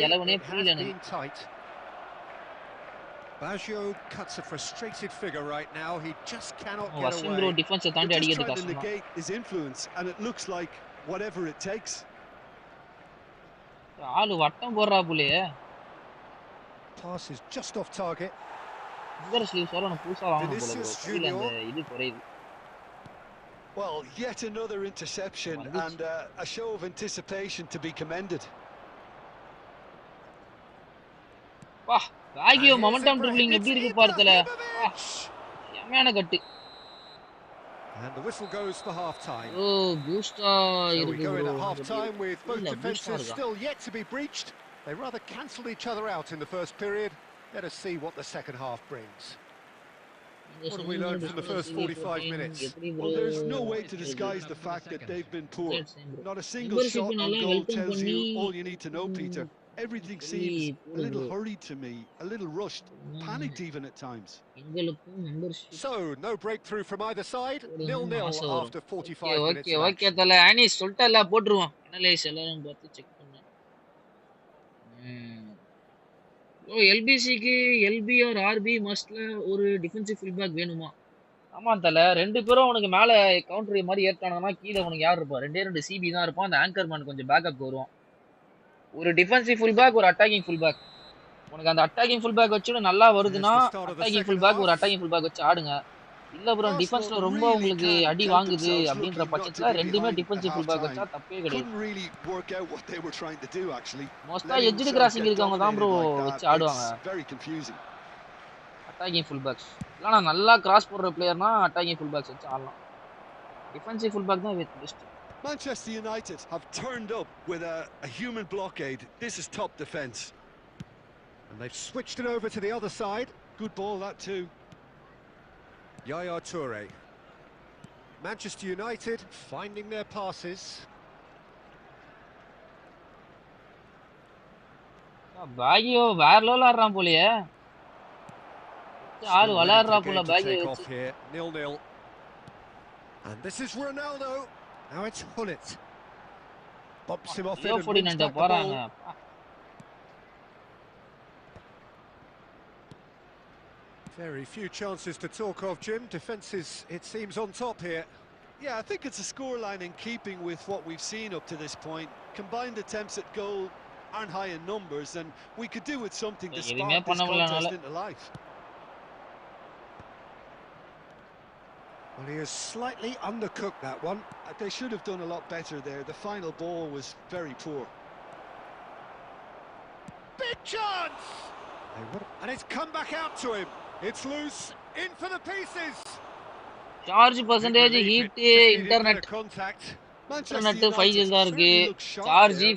எலவனே புரியல எனக்கு. Baggio cuts a frustrated figure right now. He just cannot get away. Vasim bro defense தாண்டி அடிக்கிறது கஷ்டம். Negate his influence and it looks like whatever it takes. ஆளு வட்டம் போறா புளியே. Pass is just off target. இந்த ஸ்லீவ்ஸ் வர நான் புதுசா வாங்கணும் போல bro. இல்ல அந்த இது குறையுது. Well, yet another interception and a show of anticipation to be commended. Wow, Baggio momentum dribbling எப்படி இருக்கு பாருங்களே. யமையான கட்டு. And the whistle goes for half-time. Oh, boosta So we irukku go in bro. at half-time with both Illa boosta defences irukka. still yet to be breached. They rather cancelled each other out in the first period. Let us see what the second half brings. What have we learned from the first 45 minutes? Well, there's no way to disguise the fact that they've been poor. Not a single shot on goal tells you all you need to know, Peter. Everything seems a little hurried to me, a little rushed, panicked even at times. So, no breakthrough from either side, 0-0 after 45 minutes of Okay, action. தல அனிஸ் சொல்லிட்டல போட்டுருவோம். Analyse எல்லாரும் பார்த்து check பண்ணு. ஓ எல்பிசிக்கு LP R RB மஸ்ட்ல ஒரு defensive ஃபுல்பேக் வேணுமா? ஆமா தல ரெண்டு பேரும் உனக்கு மேல கவுண்டர் மாதிரி ஏற்றானனா கீழே உனக்கு யார் இருப்பா? ரெண்டே சிபி தான் இருப்பான். அந்த ஆங்கர்மேன் கொஞ்சம் பேக்கப் வருவான். ஒரு டிஃபென்சிவ் ஃபுல்பேக் ஒரு அட்டாக்கிங் ஃபுல்பேக். உனக்கு அந்த அட்டாக்கிங் ஃபுல்பேக் வச்சு நல்லா வருதுன்னா அட்டாக்கிங் ஃபுல்பேக் ஒரு அட்டாக்கிங் ஃபுல்பேக் வச்சு ஆடுங்க. இல்ல ப்ரோ டிஃபென்ஸ்ல ரொம்ப உங்களுக்கு அடி வாங்குது அப்படின்ற பட்சத்துல ரெண்டுமே டிஃபென்சிவ் ஃபுல்பேக் வச்சா தப்பே கிடையாது. மோஸ்டா எட்ஜ் கிராசிங் இருக்கவங்க தான் ப்ரோ வச்சு ஆடுவாங்க அட்டாக்கிங் ஃபுல்பேக்ஸ். இல்லனா நல்லா கிராஸ் போடுற பிளேயர்னா அட்டாக்கிங் ஃபுல்பேக்ஸ் வச்சு ஆடலாம். டிஃபென்சிவ் ஃபுல்பேக் தான் best. Manchester United have turned up with a human blockade. This is top defence. And they've switched it over to the other side. Good ball that too. Yaya Toure. Manchester United finding their passes. பாகியோ வேற லெவல்ல ஆடுறான் போலயே. ஆளு விளையாடுறா போல பாகியோ வச்சு. 0-0. And this is Ronaldo. Now it's Hullet. Bumps him off it and wins back the ball. Very few chances to talk of, Jim. Defence is, it seems, on top here. Yeah, I think it's a scoreline in keeping with what we've seen up to this point. Combined attempts at goal aren't high in numbers, and we could do with something to spark this contest into life. Well, he has slightly undercooked that one. They should have done a lot better there. The final ball was very poor. Big chance! And it's come back out to him. It's loose, in for the pieces. Charge percentage, heat, internet. Internet 5G தான் இருக்கு. Charge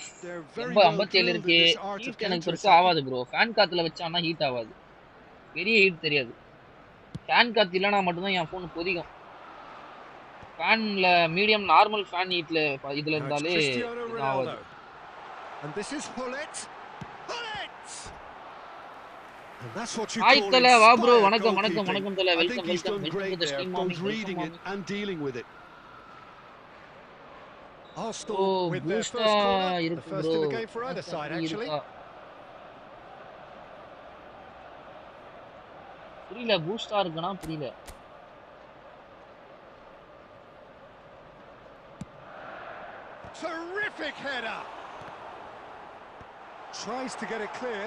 57 இருக்கு. Heat எனக்கு பெருசா ஆகாது bro. Fan காத்துல வச்சானா heat ஆகாது. பெரிய heat தெரியாது. ஃபேன் காத்து இல்லனா மட்டும் தான் என் ஃபோன் கொதிக்கும். ஃபேன்ல மீடியம் நார்மல் ஃபேன் ஹீட்ல இதுல இருந்தாலே ஆகாது. And this is Hullet. Hi tala va bro vanakkam tala welcome to the stream both reading it and dealing with it. Arsenal with their first corner, the first in the game for either side actually. புரியல பூஸ்டா இருக்கனா புரியல. Terrific header. Tries to get it clear.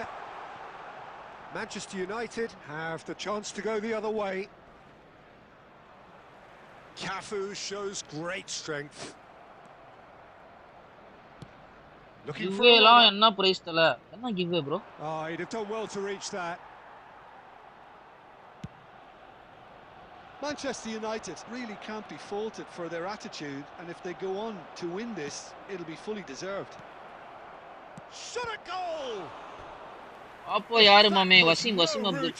Manchester United have the chance to go the other way. Cafu shows great strength. Looking for enna price thala enna giveaway bro. He'd have done well to reach that. Manchester United really can't be faulted for their attitude, and if they go on to win this, it'll be fully deserved. Shot a goal! அப்போ யாரு மாமே Wasim Abdul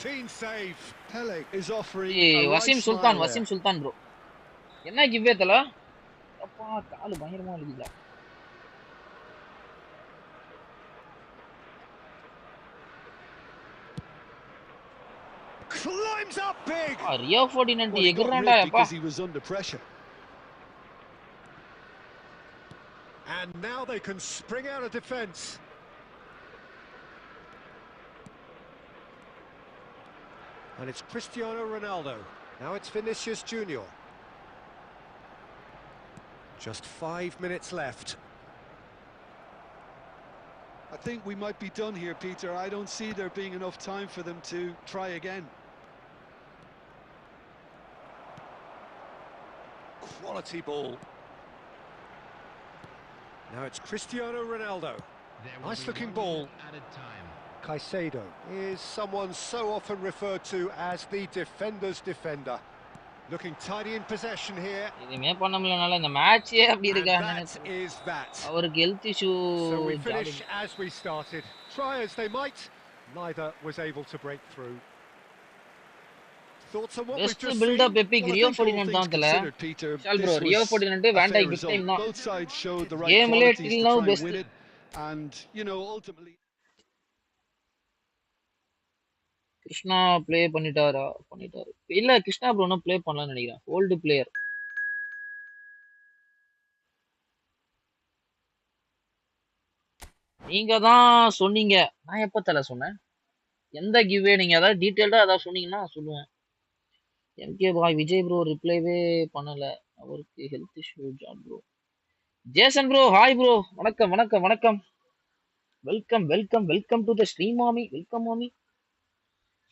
Pele is offering Wasim Sultan bro என்ன கிவ்வே தல அப்பா கால் பயங்கரமா வலிக்குதா climbs up big Rio 49 எகுறான்டா அப்பா he was under pressure. And now they can spring out of defense. And it's Cristiano Ronaldo. Now it's Vinicius Junior. Just 5 minutes left. I think we might be done here, Peter. I don't see there being enough time for them to try again. Quality ball. Now it's Cristiano Ronaldo. Nice looking ball. Caicedo is someone so often referred to as the defender's defender. Looking tidy in possession here. இதுமே பண்ண முடியலனால இந்த மேட்சே அப்படி இருக்கா And என்னன்னு that தெரியல. is that. அவருக்கு health issue So we finish as we started. Try as they might, neither was able to break through. Thoughts on what we've best just built seen? Up epic Rio 49 தான் தல. Peter, shall bro this Rio was 49 a வேன் fair டைக் best result. Time தான். Both sides showed the right கேம்ல qualities till to now try and best. win it, and you know ultimately. Krishna play பண்ணிட்டாரு. இல்ல Krishna bro இன்னும் play பண்ணலன்னு நினைக்கிறேன். Old player. நீங்க தான் சொன்னீங்க. நான் எப்ப தல சொன்னேன்? எந்த கிவ்வே நீங்க ஏதாவது டீடைல்டா ஏதாவது சொன்னீங்கன்னா சொல்லுவேன். எம்கே பாய் விஜய் ப்ரோ ரிப்ளைவே பண்ணல. அவருக்கு health issue John bro. Jason bro hi bro. வணக்கம். வெல்கம் டு தி ஸ்ட்ரீம் மாமி. வெல்கம் மாமி.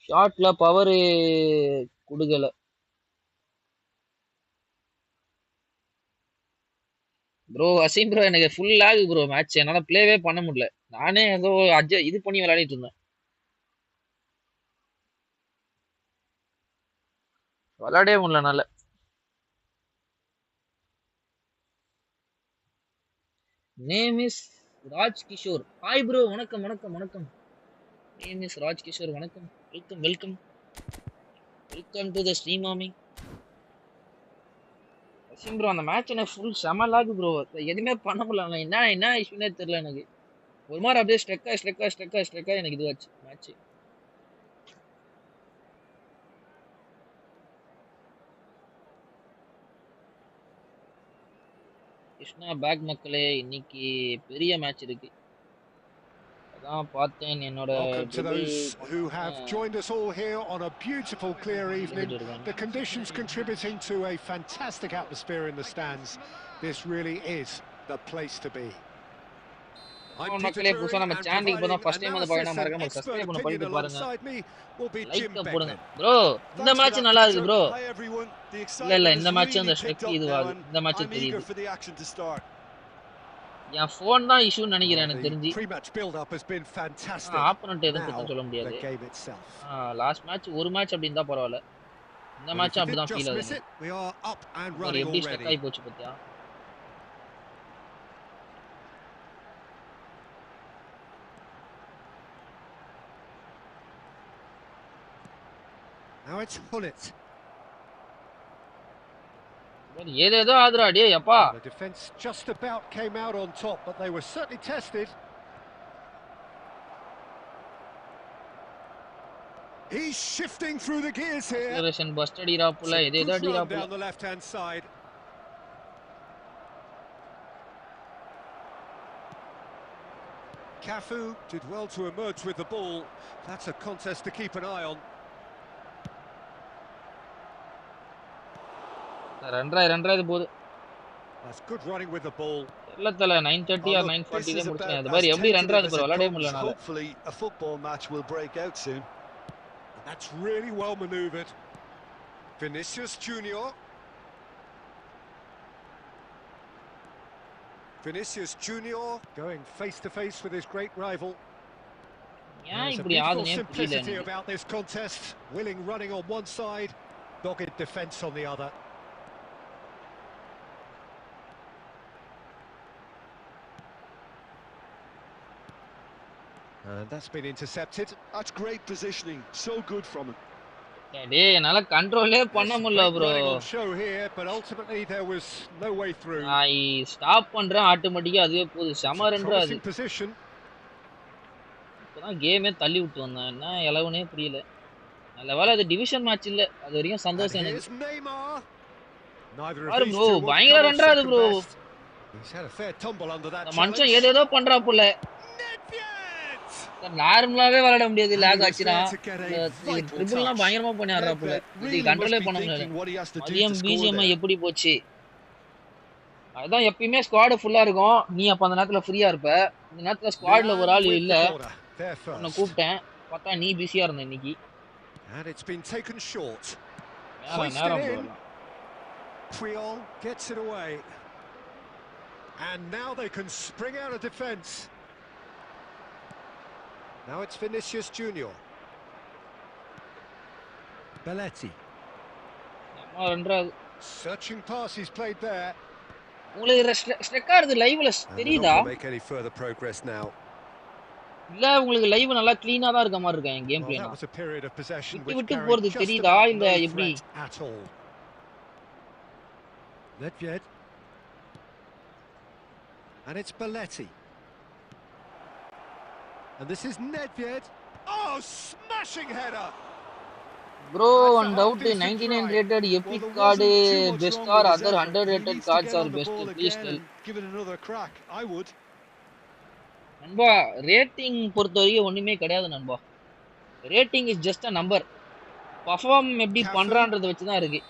ஷாட்ல பவர் குடுகல. ப்ரோ அசீம் ப்ரோ எனக்கு ஃபுல் லாக் ப்ரோ மேட்ச். என்னால ப்ளேவே பண்ண முடியல. நானே ஏதோ இது பண்ணி விளையாடிட்டு இருந்தேன். விளையாடவே முடியல என்னால. Name is Raj Kishore. Hi bro வணக்கம். Name is Raj Kishore. வணக்கம். வெல்கம் டு தி ஸ்ட்ரீம் மாமி. அசீம் ப்ரோ அந்த மேட்ச் எனக்கு ஃபுல் செம லாக் ப்ரோ. எதுவுமே பண்ண முடியல. என்ன இஷ்யூனே தெரியல எனக்கு. ஒரு மாதிரி அப்படியே ஸ்ட்ரெக்கா எனக்கு இதுவாச்சு மேட்ச். கிருஷ்ணா பேக் மக்களே, இன்னைக்கு பெரிய மேட்ச் இருக்கு. அதான் பார்த்தேன் என்னோட. Welcome to those who have joined us all here on a beautiful clear evening. The conditions contributing to a fantastic atmosphere in the stands. This really is the place to be. மக்களே புதுசா நம்ம சேனலுக்கு இப்பதான் first time வந்து பாருங்க, மறக்காம subscribe பண்ண பண்ணிட்டு பாருங்க. லைக் போடுங்க ப்ரோ. இந்த மேட்ச் நல்லா இருக்கு ப்ரோ. இல்ல இந்த மேட்ச் அந்த ஸ்ட்ரெக் இதுவாது. இந்த மேட்ச் தெரியுது. என் ஃபோன் தான் இஷ்யூ நினைக்கிறேன் எனக்கு தெரிஞ்சு. ஆப்போனன்ட் எதுவும் குத்தம் சொல்ல முடியாது. லாஸ்ட் மேட்ச் ஒரு மேட்ச் அப்படி இருந்தா பரவாயில்ல. இந்த மேட்ச் அப்படிதான் ஃபீல் ஆகுது. எப்படி ஸ்ட்ரெக் ஆகி போச்சு பாத்தியா. Now it's Hullet. ஏதேதோ ஆதுடா டேய் அப்பா. The defense just about came out on top, but they were certainly tested. He's shifting through the gears here. Acceleration busted ira pula ஏதேதோ அடிரா pula. Down the left-hand side. Cafu did well to emerge with the ball. That's a contest to keep an eye on. ரன்ரா இது போகுது. That's good running with the ball. இல்லத்தல 9:30 or 9:40 ல முடிச்சேன். அது மாதிரி எப்படி ரன்ரா இது போற விளையாடவே முடியல நாள. Hopefully a football match will break out soon. That's really well maneuvered. Vinicius Junior. Going face to face with his great rival. ஏன் இப்படி ஆதுனே புரியல எனக்கு. About this contest, willing running on one side, dogged defense on the other. And that's been intercepted. That's great positioning. So good from him. டேய் என்னால கண்ட்ரோலே பண்ண முடியல bro. Show here, but ultimately there was no way through. நான் stop பண்றேன் ஆட்டோமேட்டிக்கா அதுவே போகுது. செம ரன்ரா அது. இப்பதான் கேமே தள்ளி விட்டு வந்தேன். என்ன 11னே புரியல. நல்ல வேளை அது டிவிஷன் மேட்ச் இல்ல. அது வரைக்கும் சந்தோஷம் எனக்கு. பாரு ப்ரோ பயங்கர ரன்ரா அது ப்ரோ. மனுஷன் ஏதேதோ பண்றா போல. நார்மலாவே விளையாட முடியாது. லாக் ஆச்சுனா ட்ரிபிள்லாம் பயங்கரமா பண்ணி ஆடுறா போல. இது கண்ட்ரோலே பண்ண முடியல. மதியம் BGMI எப்படி போச்சு? அதான் எப்பயுமே ஸ்குவாட் ஃபுல்லா இருக்கும். நீ அப்ப அந்த நேரத்துல ஃப்ரீயா இருப்ப. இந்த நேரத்துல ஸ்குவாட்ல ஒரு ஆள் இல்ல. உன்னை கூப்பிட்டேன். பார்த்தா நீ பிஸியா இருந்த இன்னைக்கு. And it's been taken short. நேரம் Creole gets it away. And now they can spring out of defense. Now it's Vinicius Junior. Belletti. Searching pass he's played there. உங்களுக்கு ரெக்கார்டு லைவ்ல தெரியுதா? Make any further progress now. இல்ல உங்களுக்கு live நல்லா க்ளீனா தான் இருக்க மாதிரி இருக்கு என் game பிளேனா. That was a period of possession which விட்டு carried போறது just தெரியுதா about இல்ல no எப்படி? threat at all. Nedved. And it's Balletti. And this is Nedved. Oh, smashing header! Bro, one doubt, 99 rated epic card best or other 100 rated cards are best, please tell. Give it another crack. I would. நண்பா, rating பொறுத்தவரைக்கும் ஒண்ணுமே கிடையாது நண்பா. Rating is just a number. Perform எப்படி பண்றான்றத வச்சு தான் இருக்கு.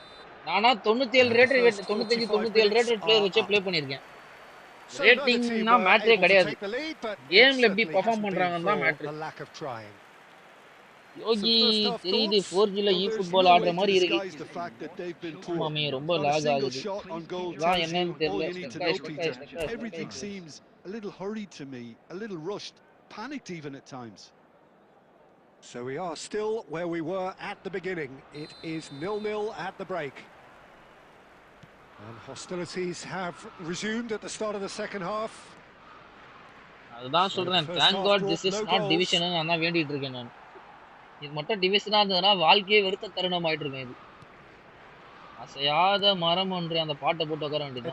நானா 97 ரேட்டட் 95 97 ரேட்டட் பிளேயர் வச்சே ப்ளே பண்ணிருக்கேன். ரேட்டிங்னா மேட்டரே கிடையாது. கேம்ல எப்படி பர்ஃபார்ம் பண்றாங்கன்னு தான் மேட்டர். யோகி தெரியுது 4G ல eFootball ஆடுற மாதிரி இருக்கு. ஆமாமே ரொம்ப லாக் ஆகுது. நான் என்னன்னு தெரியல. Everything seems a little hurried to me, a little rushed, panicked even at times. So we are still where we were at the beginning. It is 0-0 at the break. And hostilities have resumed at the start of the second half. அதுதான் சொல்றேன். Thank God this is not division ன்னு நான் வேண்டிட்டு இருக்கேன் நான். இது மட்டும் டிவிஷனா இருந்ததுன்னா வாழ்க்கையே வெறுத்த தருணம் ஆயிட்டு இருக்கேன் இது. அசையாத மரம் ஒன்று அந்த பாட்டை போட்டு உட்கார வேண்டியது.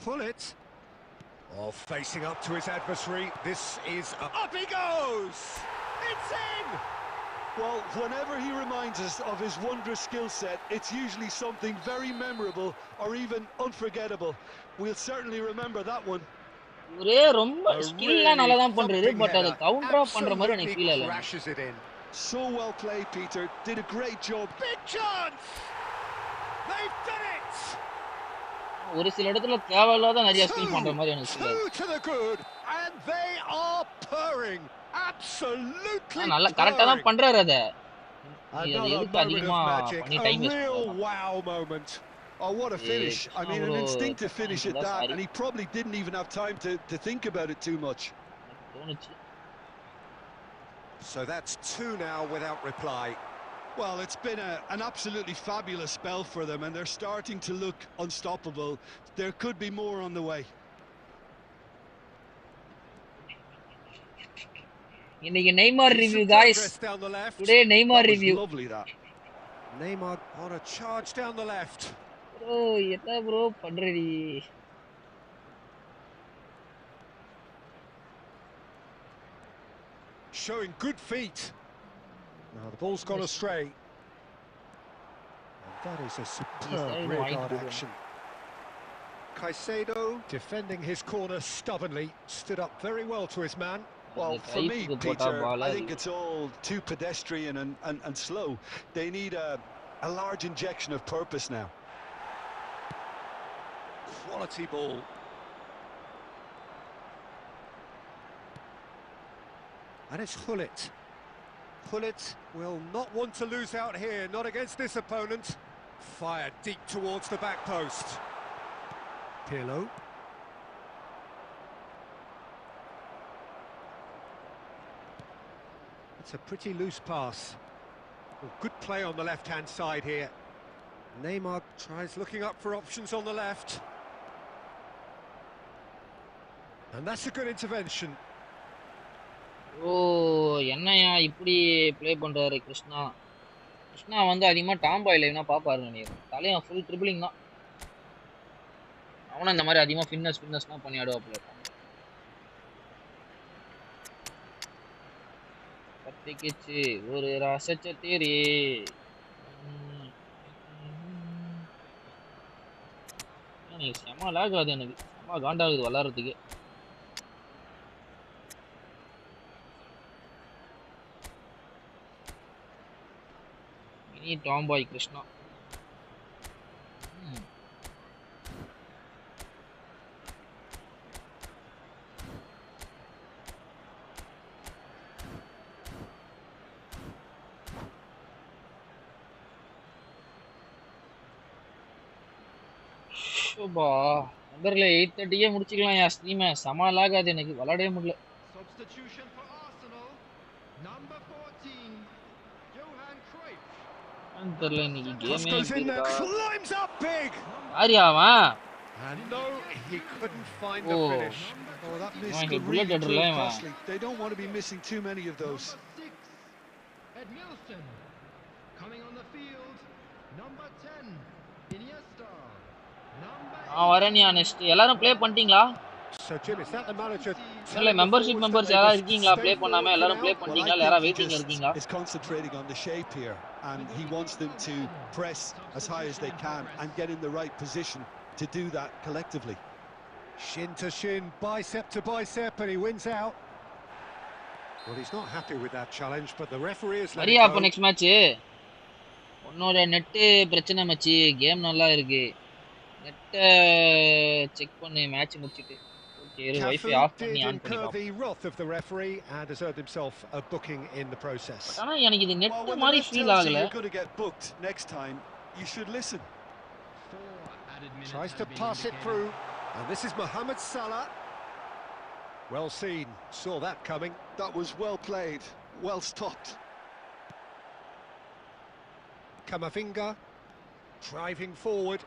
Pullet. Oh, facing up to his adversary. This is up he goes. It's in. Well, whenever he reminds us of his wondrous skill set, it's usually something very memorable or even unforgettable. We'll certainly remember that one. ஒரே ரொம்ப ஸ்கில்லா நல்லா தான் பண்றாரு but அது கவுண்டரா பண்ற மாதிரி எனக்கு feel ஆல. So well played, Peter. Did a great job. Big chance. They've done it. ஒரு சில இடத்துல தேவையில்லாத நிறைய ஸ்கில் பண்ற மாதிரி எனக்கு ஃபீல் ஆகுது. To the good and they are purring. Absolutely. நல்லா கரெக்ட்டா தான் பண்றாரு அத. இது எதுக்கு அதிகமா பண்ணி டைம் வேஸ்ட் பண்ணலாம். Wow moment. Oh, what a finish. I mean, an instinctive finish at that, and he probably didn't even have time to think about it too much. So that's 2 now without reply. Well, it's been an absolutely fabulous spell for them, and they're starting to look unstoppable. There could be more on the way. இன்னைக்கு Neymar review guys. Today Neymar review. Lovely that. Neymar on a charge down the left. Bro, என்ன bro பண்றீ? Showing good feet. Now the ball's gone astray. And that is a superb rear-guard action. Caicedo defending his corner stubbornly, stood up very well to his man. Well, for me, Peter, I think it's all too pedestrian and slow. They need a large injection of purpose now. Quality ball. And it's Gullit. Gullit will not want to lose out here, not against this opponent. Fired deep towards the back post. Pirlo. It's a pretty loose pass. Oh, good play on the left-hand side here. Neymar tries looking up for options on the left. And that's a good intervention. Oh, என்னையா இப்படி play பண்றாரு கிருஷ்ணா. கிருஷ்ணா வந்து அதிகமா Tom பாய் லைவ்னா பாப்பாரு நினைக்கிறேன். தலைய full dribbling தான். அவன இந்த மாதிரி அதிகமா ஃபிட்னஸ்னா பண்ணி ஆடுவாப்ல. பத்திக்கிச்சு ஒரு ரசச்சத்தேரி. எனக்கு செம லாக் ஆகுது எனக்கு. செம காண்டாகுது விளாட்றதுக்கு. Tom boy Krishna. Shubha. நம்பர்ல 8:30 முடிச்சுக்கலாம் யா ஸ்ட்ரீமை. செம லாக் ஆகுது எனக்கு, விளையாடவே முடியல. Substitution for Arsenal. Number 14, Johan Cruyff. தெரியல இன்னைக்கு கேமே எப்படி இருக்கா. climbs up big. யாரியா அவன்? And no, he couldn't find the Oh. finish. Oh, that miss He could bullet really header prove line, man. costly. They don't want to be missing too many of those. Number 6, Edmilson. Coming on the field, number 10, Iniesta. Number 8, வரேன்யா next. எல்லாரும் play பண்ணிட்டீங்களா? So Jim, is that the manager இல்ல telling the membership forwards members that they யாரா must இருக்கீங்களா? stay play பண்ணாம forward for எல்லாரும் play now? Well, பண்ணிட்டீங்களா? I யாரா think he வெயிட்டிங் just இருக்கீங்களா? is concentrating on the shape here, and he wants them to press as high as they can and get in the right position to do that collectively. Shin to shin, bicep to bicep, and he wins out. Well, he's not happy with that challenge, but the referee has let it வரியா அப்ப go. Next match? உன்னோட net பிரச்சனை மச்சி. Game நல்லா இருக்கு. நெட்ட check பண்ணு match முடிச்சிட்டு. ஓகே, இரு வைஃபை Cafu ஆஃப் பண்ணி did ஆன் பண்ணி incur பாப்போம். the wrath of the referee and has earned himself a booking in the process. But ஆனா எனக்கு இது Well, நெட் when the மாதிரி ref ஃபீல் tells you ஆகல. you're going to get booked next time, you should listen. 4 added minutes Tries have to been pass it indicated. through, and this is Mohamed Salah. Well seen, saw that coming. That was well played, well stopped. Camavinga driving forward.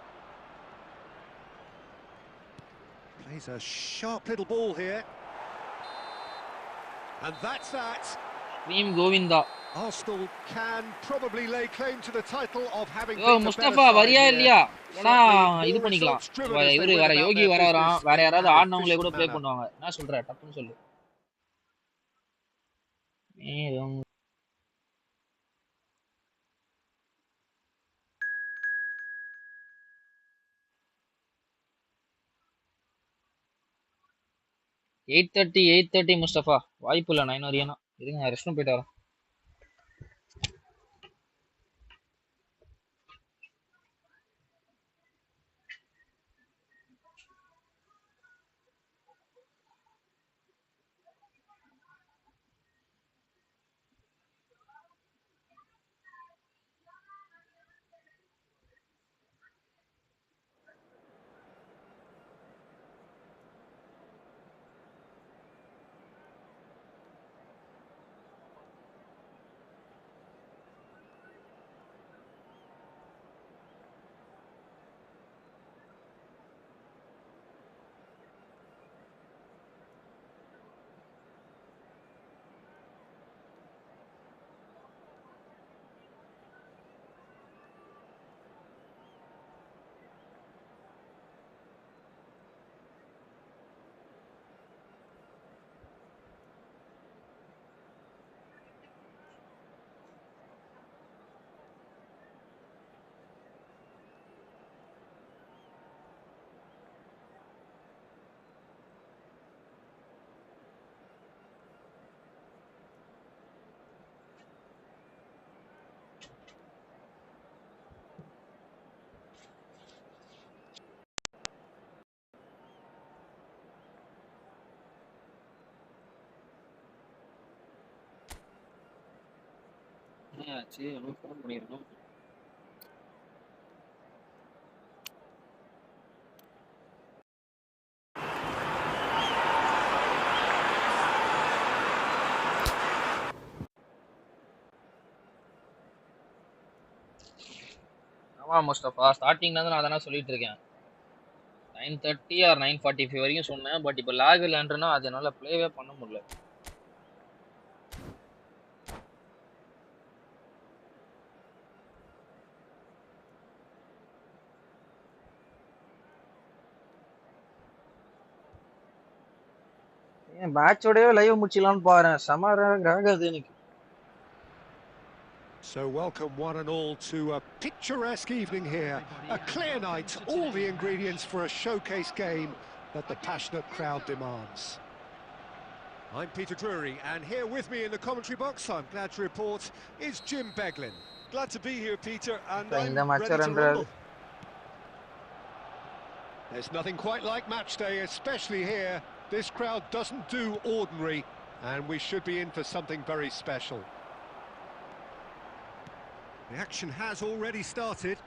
Plays a sharp little ball here. And that's that. Team Govinda. Arsenal can probably lay claim to the title of having yo been the better Mustafa side வரியா here. இல்லையா? இல்லனா Certainly இது more பண்ணிக்கலாம். results driven as they இவரு went வேற about Yogi their வராராம். business வேற in யாராவது an ஆடினவங்களே கூட efficient ப்ளே manner. பண்ணுவாங்க. என்ன சொல்ற? டப்புன்னு சொல்லு. மேலும் எயிட் தேர்ட்டி முஸ்தபா. வாய்ப்பு இல்லை 9 வரையும். இருங்க நான் ரெஸ்ட் ரூம் போயிட்டு வரேன். ஆச்சு ஃபோன் பண்ணிருக்கோம். ஆமா முஸ்தபா, ஸ்டார்டிங்ல இருந்து நான் அதானே சொல்லிட்டு இருக்கேன். 9:30 ஆர் 9:45 வரைக்கும் சொன்னேன். பட் இப்போ லாக் இல்லைன்றனா அதனால ப்ளேவே பண்ண முடியல. மேட்சோடவே லைவ் முடிச்சிடலாம்னு பாறேன். செம ராகாது எனக்கு. So welcome one and all to a picturesque evening here. A clear night, all the ingredients for a showcase game that the passionate crowd demands. I'm Peter Drury, and here with me in the commentary box, I'm glad to report, is Jim Beglin. Glad to be here, Peter, and I'm இந்த match ready to rumble. There's nothing quite like match day, especially here. This crowd doesn't do ordinary, and we should be in for something very special. The action has already started.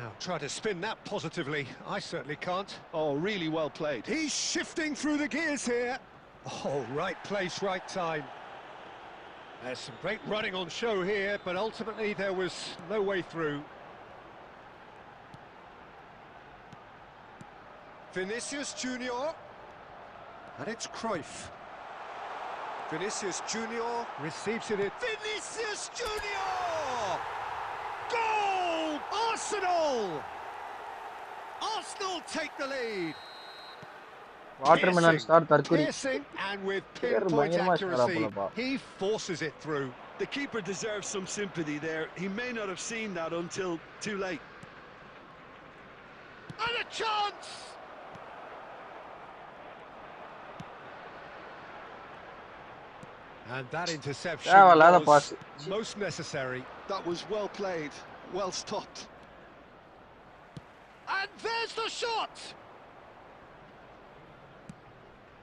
Now, try to spin that positively. I certainly can't. Oh, really well played. He's shifting through the gears here. Oh, right place, right time. There's some great running on show here, but ultimately there was no way through. Vinicius Junior. And it's Cruyff. Vinicius Junior receives it in. Vinicius Junior! Goal! Arsenal! Arsenal take the lead. Watermelon star Tarkuri. Piercing and with pinpoint accuracy, he forces it through. The keeper deserves some sympathy there. He may not have seen that until too late. And a chance! And that interception was most necessary. That was well played, well stopped. And there's the shot!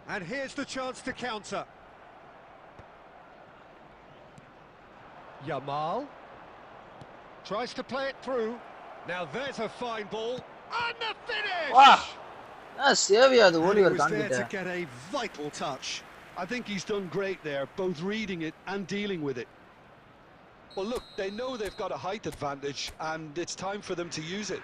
And here's the chance to counter. Yamal tries to play it through. Now there's a fine ball. And the finish! Wow! That's Sevilla, the He was there to get a vital touch. I think he's done great there, both reading it and dealing with it. Well, look, they know they've got a height advantage, and it's time for them to use it.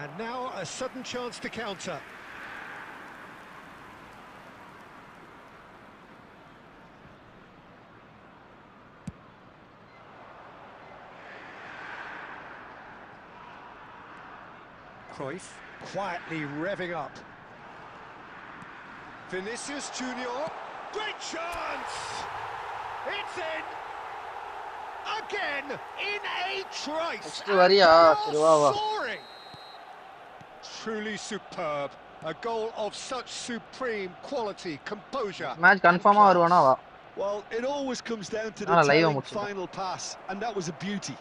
And now a sudden chance to counter. Cruyff quietly revving up. Vinicius Junior, great chance! It's in! Again, in a trice! Soaring! Truly superb. A goal of such supreme quality, composure. Match confirm varuvana. Well, it always comes down to the telling final pass, and that was a beauty.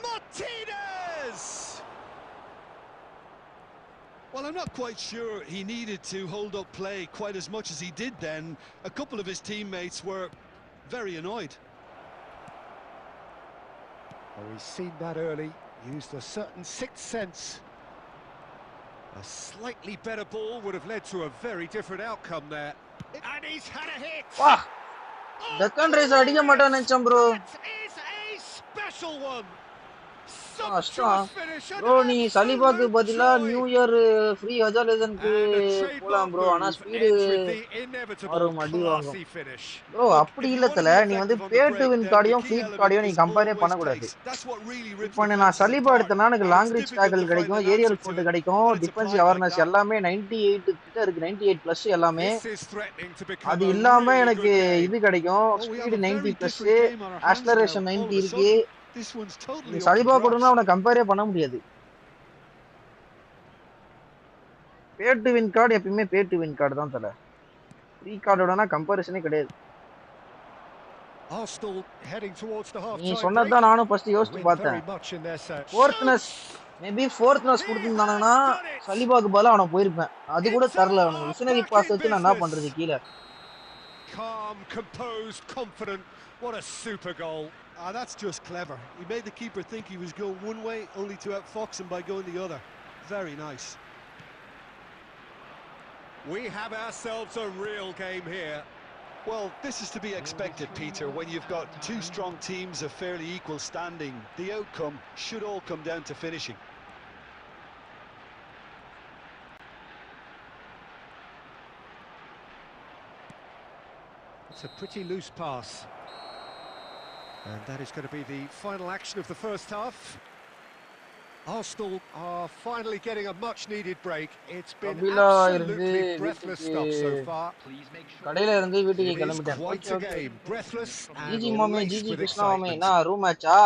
Martinez! Well, I'm not quite sure he needed to hold up play quite as much as he did then. A couple of his teammates were very annoyed. Oh, he's seen that early, used a certain sixth sense. A slightly better ball would have led to a very different outcome there. And he's had a hit! Wow! Deccan race adiga matta nencham bro. That is a special one! Bro, நீ சலிபாக்கு பதிலா new year free ஹஜாலேசனுக்கு போலாம் bro. ஆனா speed வரும் அடி வாங்கும் bro. அப்படி இல்லத்தல நீ வந்து பே டு வின் கார்டையும் ஃபீட் கார்டையும் நீ கம்பேரே பண்ணக்கூடாது. இப்போ நான் சலிபா எடுத்தேன்னா எனக்கு லாங் ரீச் டேக்கிள் கிடைக்கும், ஏரியல் ஃபுட் கிடைக்கும், டிஃபென்சிவ் அவேர்னஸ் எல்லாமே 98 கிட்ட இருக்கு, 98 பிளஸ் எல்லாமே. அது இல்லாம எனக்கு இது கிடைக்கும், ஸ்பீடு 90 பிளஸ், ஆக்ஸலரேஷன் 90 இருக்கு. நீ சலிபா கொடுனா அவனை கம்பேரே பண்ண முடியாது. பே டு வின் கார்டு எப்பயுமே பே டு வின் கார்டு தான் தல. ஃப்ரீ கார்டோடனா கம்பேரிசனே கிடையாது. நீ சொன்னதான் நானும் ஃபர்ஸ்ட் யோசிச்சு பார்த்தேன். ஃபோர்த்னஸ் மேபி ஃபோர்த்னஸ் கொடுத்திருந்தானா சலிபாக்கு பதிலா அவனை போயிருப்பேன். அது கூட தரல அவனுக்கு. மிஷனரி பாஸ் வச்சு நான் என்ன பண்றது கீழே. Calm, composed, confident. What a super goal. That's just clever. He made the keeper think he was going one way, only to outfox him by going the other. Very nice. We have ourselves a real game here. Well, this is to be expected, Peter, when you've got two strong teams of fairly equal standing. The outcome should all come down to finishing. It's a pretty loose pass. And that is going to be the final action of the first half. Arsenal are finally getting a much-needed break. It's been absolutely breathless stuff so far. கடையில இருந்து வீட்டுக்கு கிளம்பிட்டேன். Quite a game, breathless and GG மாமே, GG Krishna மாமே, நான் room மேட்சா?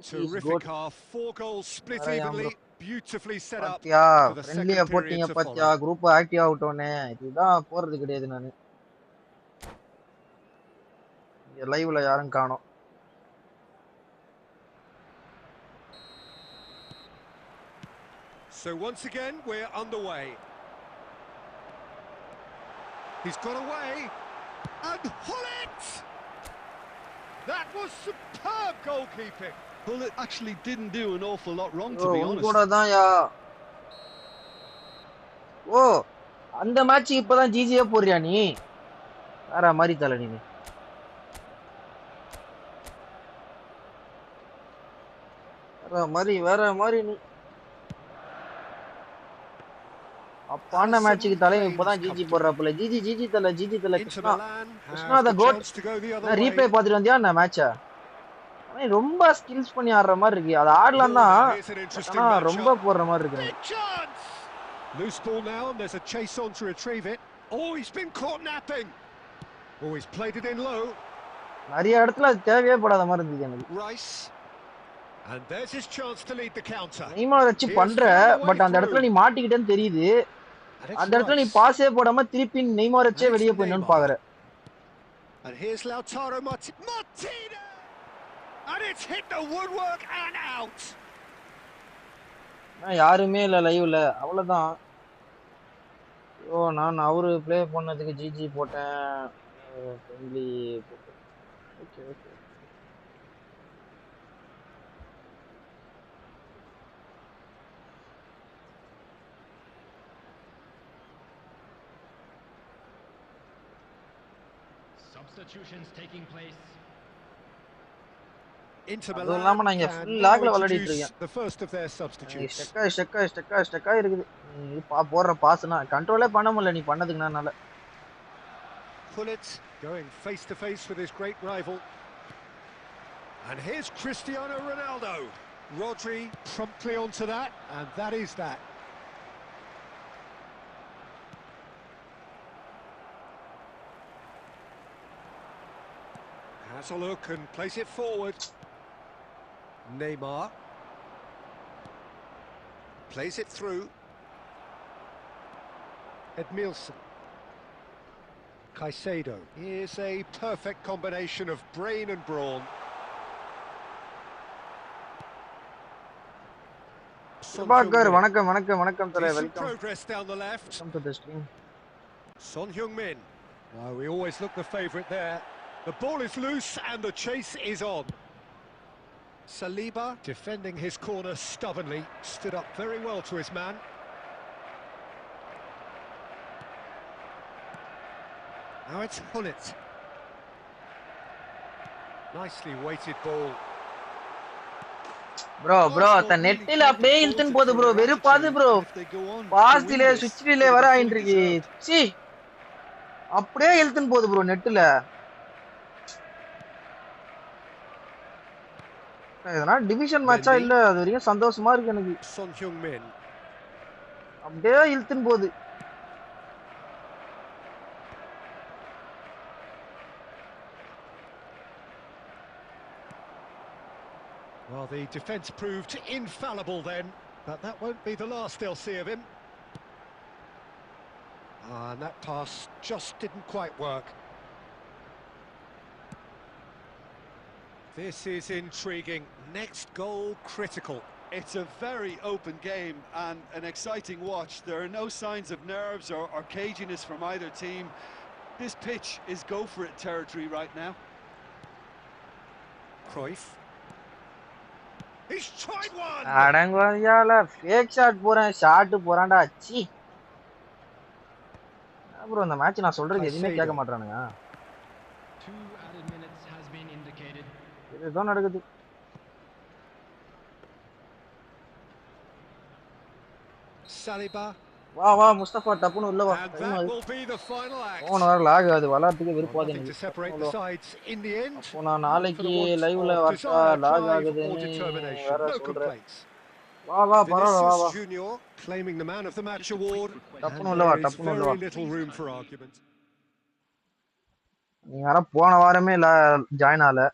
Terrific half, 4 goals split evenly, beautifully set up பாத்தியா, for the second ஃப்ரெண்ட்லியா period போட்டீங்க to பாத்தியா, follow. குரூப் ஆக்டிவ் ஆகட்டோனே. இதுதான் போறது கிடையாது நானு. இங்க லைவ்ல யாரும் காணோம். So once again, we're underway. He's got away. And Hullet! That was superb goalkeeping. Hullet actually didn't do an awful lot wrong, to O be உன் honest. கூட தான் யா. ஓ அந்த மேட்ச் இப்பதான் ஜிஜியே போறியா நீ? வேற மாதிரி தல நீ. வேற மாதிரி நீ. அப்பான மேட்சுக்கு தலைவன் இப்பதான் ஜிஜி போடுறாப்புல. ஜிஜி தல கிருஷ்ணா த கோட். நான் ரீப்ளே பார்த்துட்டு வந்தியா நான் மேட்சை? ரொம்ப ஸ்கில்ஸ் பண்ணி ஆடுற மாதிரி இருக்கு. அது ஆடலாம் தான், ஆனா ரொம்ப போடுற மாதிரி இருக்கு. Loose ball now, and there's a chase on to retrieve it. Oh, he's been caught napping. Oh, he's played it in low. நிறைய இடத்துல அது தேவையே படாத மாதிரி இருந்துச்சு எனக்கு. Rice. And there's his chance to lead the counter. Neymar வச்சு பண்ற, பட் அந்த இடத்துல நீ மாட்டிக்கிட்டேன்னு தெரியுது. அந்த இடத்துல நீ பாஸே போடாம திருப்பி நெய்மார் வச்சே வெளியே போயிடணும்னு பாக்குற. And here's Lautaro Martinez. And it's hit the woodwork and out. யாருமே இல்ல லைவ்ல, அவ்வளவுதான். ஓ நான் அவரு ப்ளே பண்ணதுக்கு ஜிஜி போட்டேன். Friendly okay okay. Substitutions taking place. Inter Milan can introduce the first of their substitutes. ஸ்டக்கா இருக்குது. நீ போடுற பாஸ்னா கண்ட்ரோலே பண்ண முடியல நீ பண்ணதுக்குனால. Hullet going face to face with his great rival. And here's Cristiano Ronaldo. Rodri promptly onto that, and that is that. Has a look and plays it forward. Neymar plays it through. Edmilson. Caicedo. Here's a perfect combination of brain and brawn. வணக்கம் தல, welcome. Progress down the left. Welcome to the stream. Son Heung-min. Well, we always look the favourite there. The ball is loose and the chase is on. Saliba defending his corner stubbornly, stood up very well to his man. Now it's Hullet. Nicely weighted ball. Bro அந்த நெட்டில அப்படியே இழுத்துன்னு போகுது bro, வெறுப்பாது bro. Pass delay ஸ்விட்ச் delay வர ஆயிட்டு இருக்கு. சீ அப்படியே இழுத்துன்னு போகுது bro நெட்டில. இதனா டிவிஷன் மேட்சா இல்ல, அது வரைக்கும் சந்தோஷமா இருக்கு எனக்கு. Son Heung-min அப்படியே இழுத்துன்னு போகுது. Well, the defence proved infallible then, but that won't be the last they'll see of him. And that pass just didn't quite work. This is intriguing. Next goal critical. It's a very open game and an exciting watch. There are no signs of nerves or caginess from either team. This pitch is go-for-it territory right now. Cruyff. He's tried one! அடங்கோயால fake shot போறான்டா. சி bro, இந்த match நான் சொல்றது எதுவுமே கேட்க மாட்டானுங்க. 2 added minutes has been indicated. இதுதான் நடக்குது. Saliba. வா முஸ்தபா டப்புன்னு உள்ள வா. போன வாரம் லாக் ஆகுது, விளையாட்டுக்கு விருப்பாது எனக்கு. நான் நாளைக்கு லைவ்ல வரட்டா லாக் ஆகுதுன்னு வேற சொல்றேன். வா பரவாயில்ல வா. டப்புன்னு உள்ள வா. நீ வேற போன வாரமே ஜாயின் ஆல.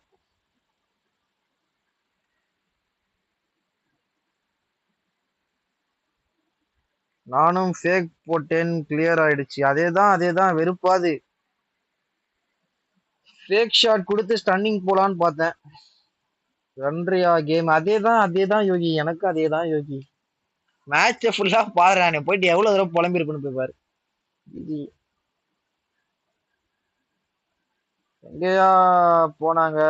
நானும் ஃபேக் போட்டேன், கிளியர் ஆயிடுச்சு. அதேதான் வெறுப்பாது. ஃபேக் ஷாட் கொடுத்து ஸ்டன்னிங் போலான்னு பார்த்தேன். ரன்ரியா கேம் அதேதான் யோகி, எனக்கு அதேதான் யோகி. மேட்சை ஃபுல்லா பாருறானே, போயிட்டு எவ்வளவு தடவை புலம்பி இருக்கணும் போய் பாரு. எங்கயா போனாங்க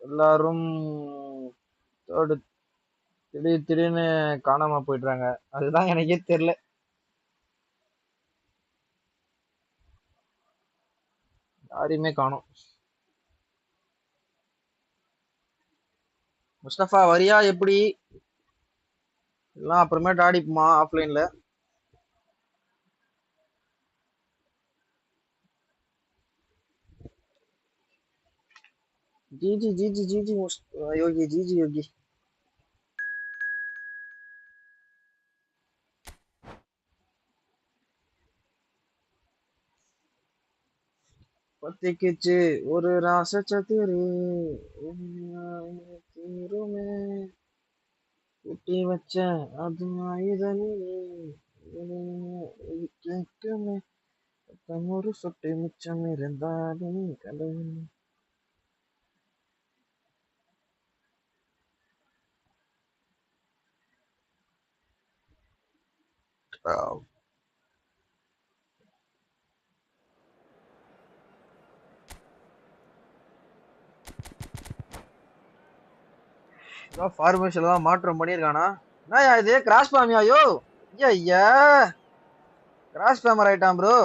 எல்லாரும் திடீர்னு காணாம போயிடுறாங்க. அதுதான் எனக்கே தெரியல. யாரையுமே காணோம். முஸ்தபா வரியா? எப்படி எல்லாம் அப்புறமேட்டு ஆடிப்புமா ஆஃப்லைன்ல. ஜிஜி ஜிஜி ஜிஜி யோகி ஜிஜி யோகி. பத்திக்குச்சு ஒரு ராச சத்துரு தீருமே குட்டி வச்ச அது ஆயுதமே கேட்குமே ஒரு சொட்டு மிச்சம் இருந்தாலும் கடவுள். ஃபார்மேஷன்ல தான் மாற்றம் பண்ணியிருக்கானா? என்னயா இது கிராஸ் பாமியா? யோ ஐயா கிராஸ் பேமர் ஆயிட்டான் ப்ரோ.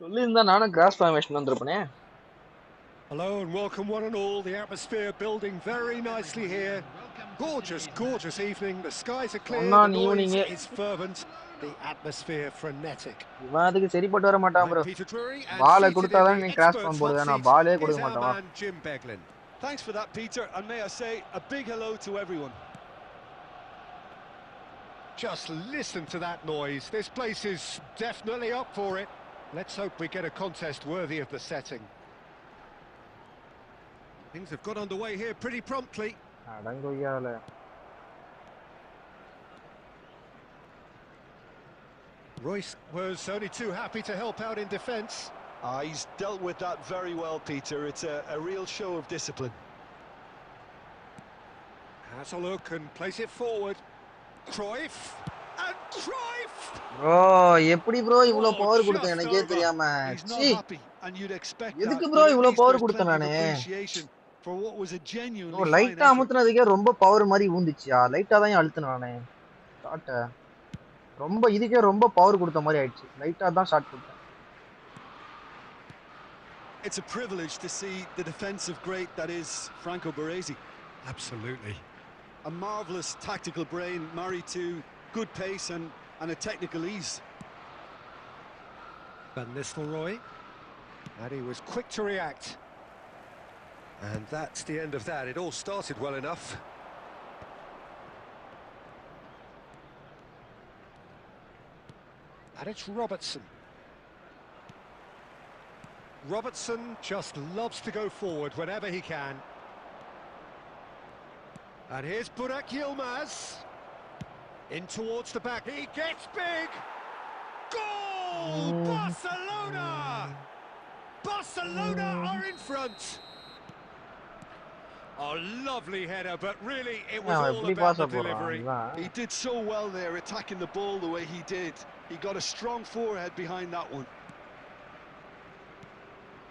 சொல்லியிருந்தா நானும் கிராஸ் ஃபார்மேஷன் வந்திருப்பேனே. Hello and welcome one and all. The atmosphere building very nicely here. Gorgeous, gorgeous evening. The skies are clear, the noise is fervent, the atmosphere frenetic. இவன் அதுக்கு சரிப்பட்டு வர மாட்டான் ப்ரோ. பாலை கொடுத்தாதான் நீ கிராஸ் ஃபார்ம் போடுவேன். நான் பாலே கொடுக்க மாட்டேன். Thanks for that, Peter, and may I say a big hello to everyone. Just listen to that noise. This place is definitely up for it. Let's hope we get a contest worthy of the setting. Things have got underway here pretty promptly. Royce was only too happy to help out in defence. He's dealt with that very well, Peter. It's a real show of discipline. Has a look and plays it forward. Cruyff and Cruyff. Bro, எப்படி bro இவ்ளோ power கொடுத்தேன் எனக்கே தெரியாம. சீ. எதுக்கு bro இவ்ளோ power கொடுத்தேன் நானே? For what was a genuinely fine. லைட்டா அமுத்துனதுக்கே ரொம்ப பவர் மாதிரி ஊந்துச்சியா. லைட்டா தான் அழுத்துனேன் நானே. ஷாட் ரொம்ப இதுக்கே ரொம்ப பவர் கொடுத்த மாதிரி ஆயிடுச்சு. லைட்டா தான் ஷாட் கொடுத்தேன். It's a privilege to see the defensive great that is Franco Baresi. Absolutely. A marvellous tactical brain married to good pace and a technical ease. Van Nistelrooy, and he was quick to react. And that's the end of that. It all started well enough. And it's Robertson. Robertson just loves to go forward whenever he can. And here's Burak Yilmaz. In towards the back. He gets big! Goal! Barcelona! Barcelona are in front! A lovely header, but really it was all about the delivery. He did so well there, attacking the ball the way he did. He got a strong forehead behind that one.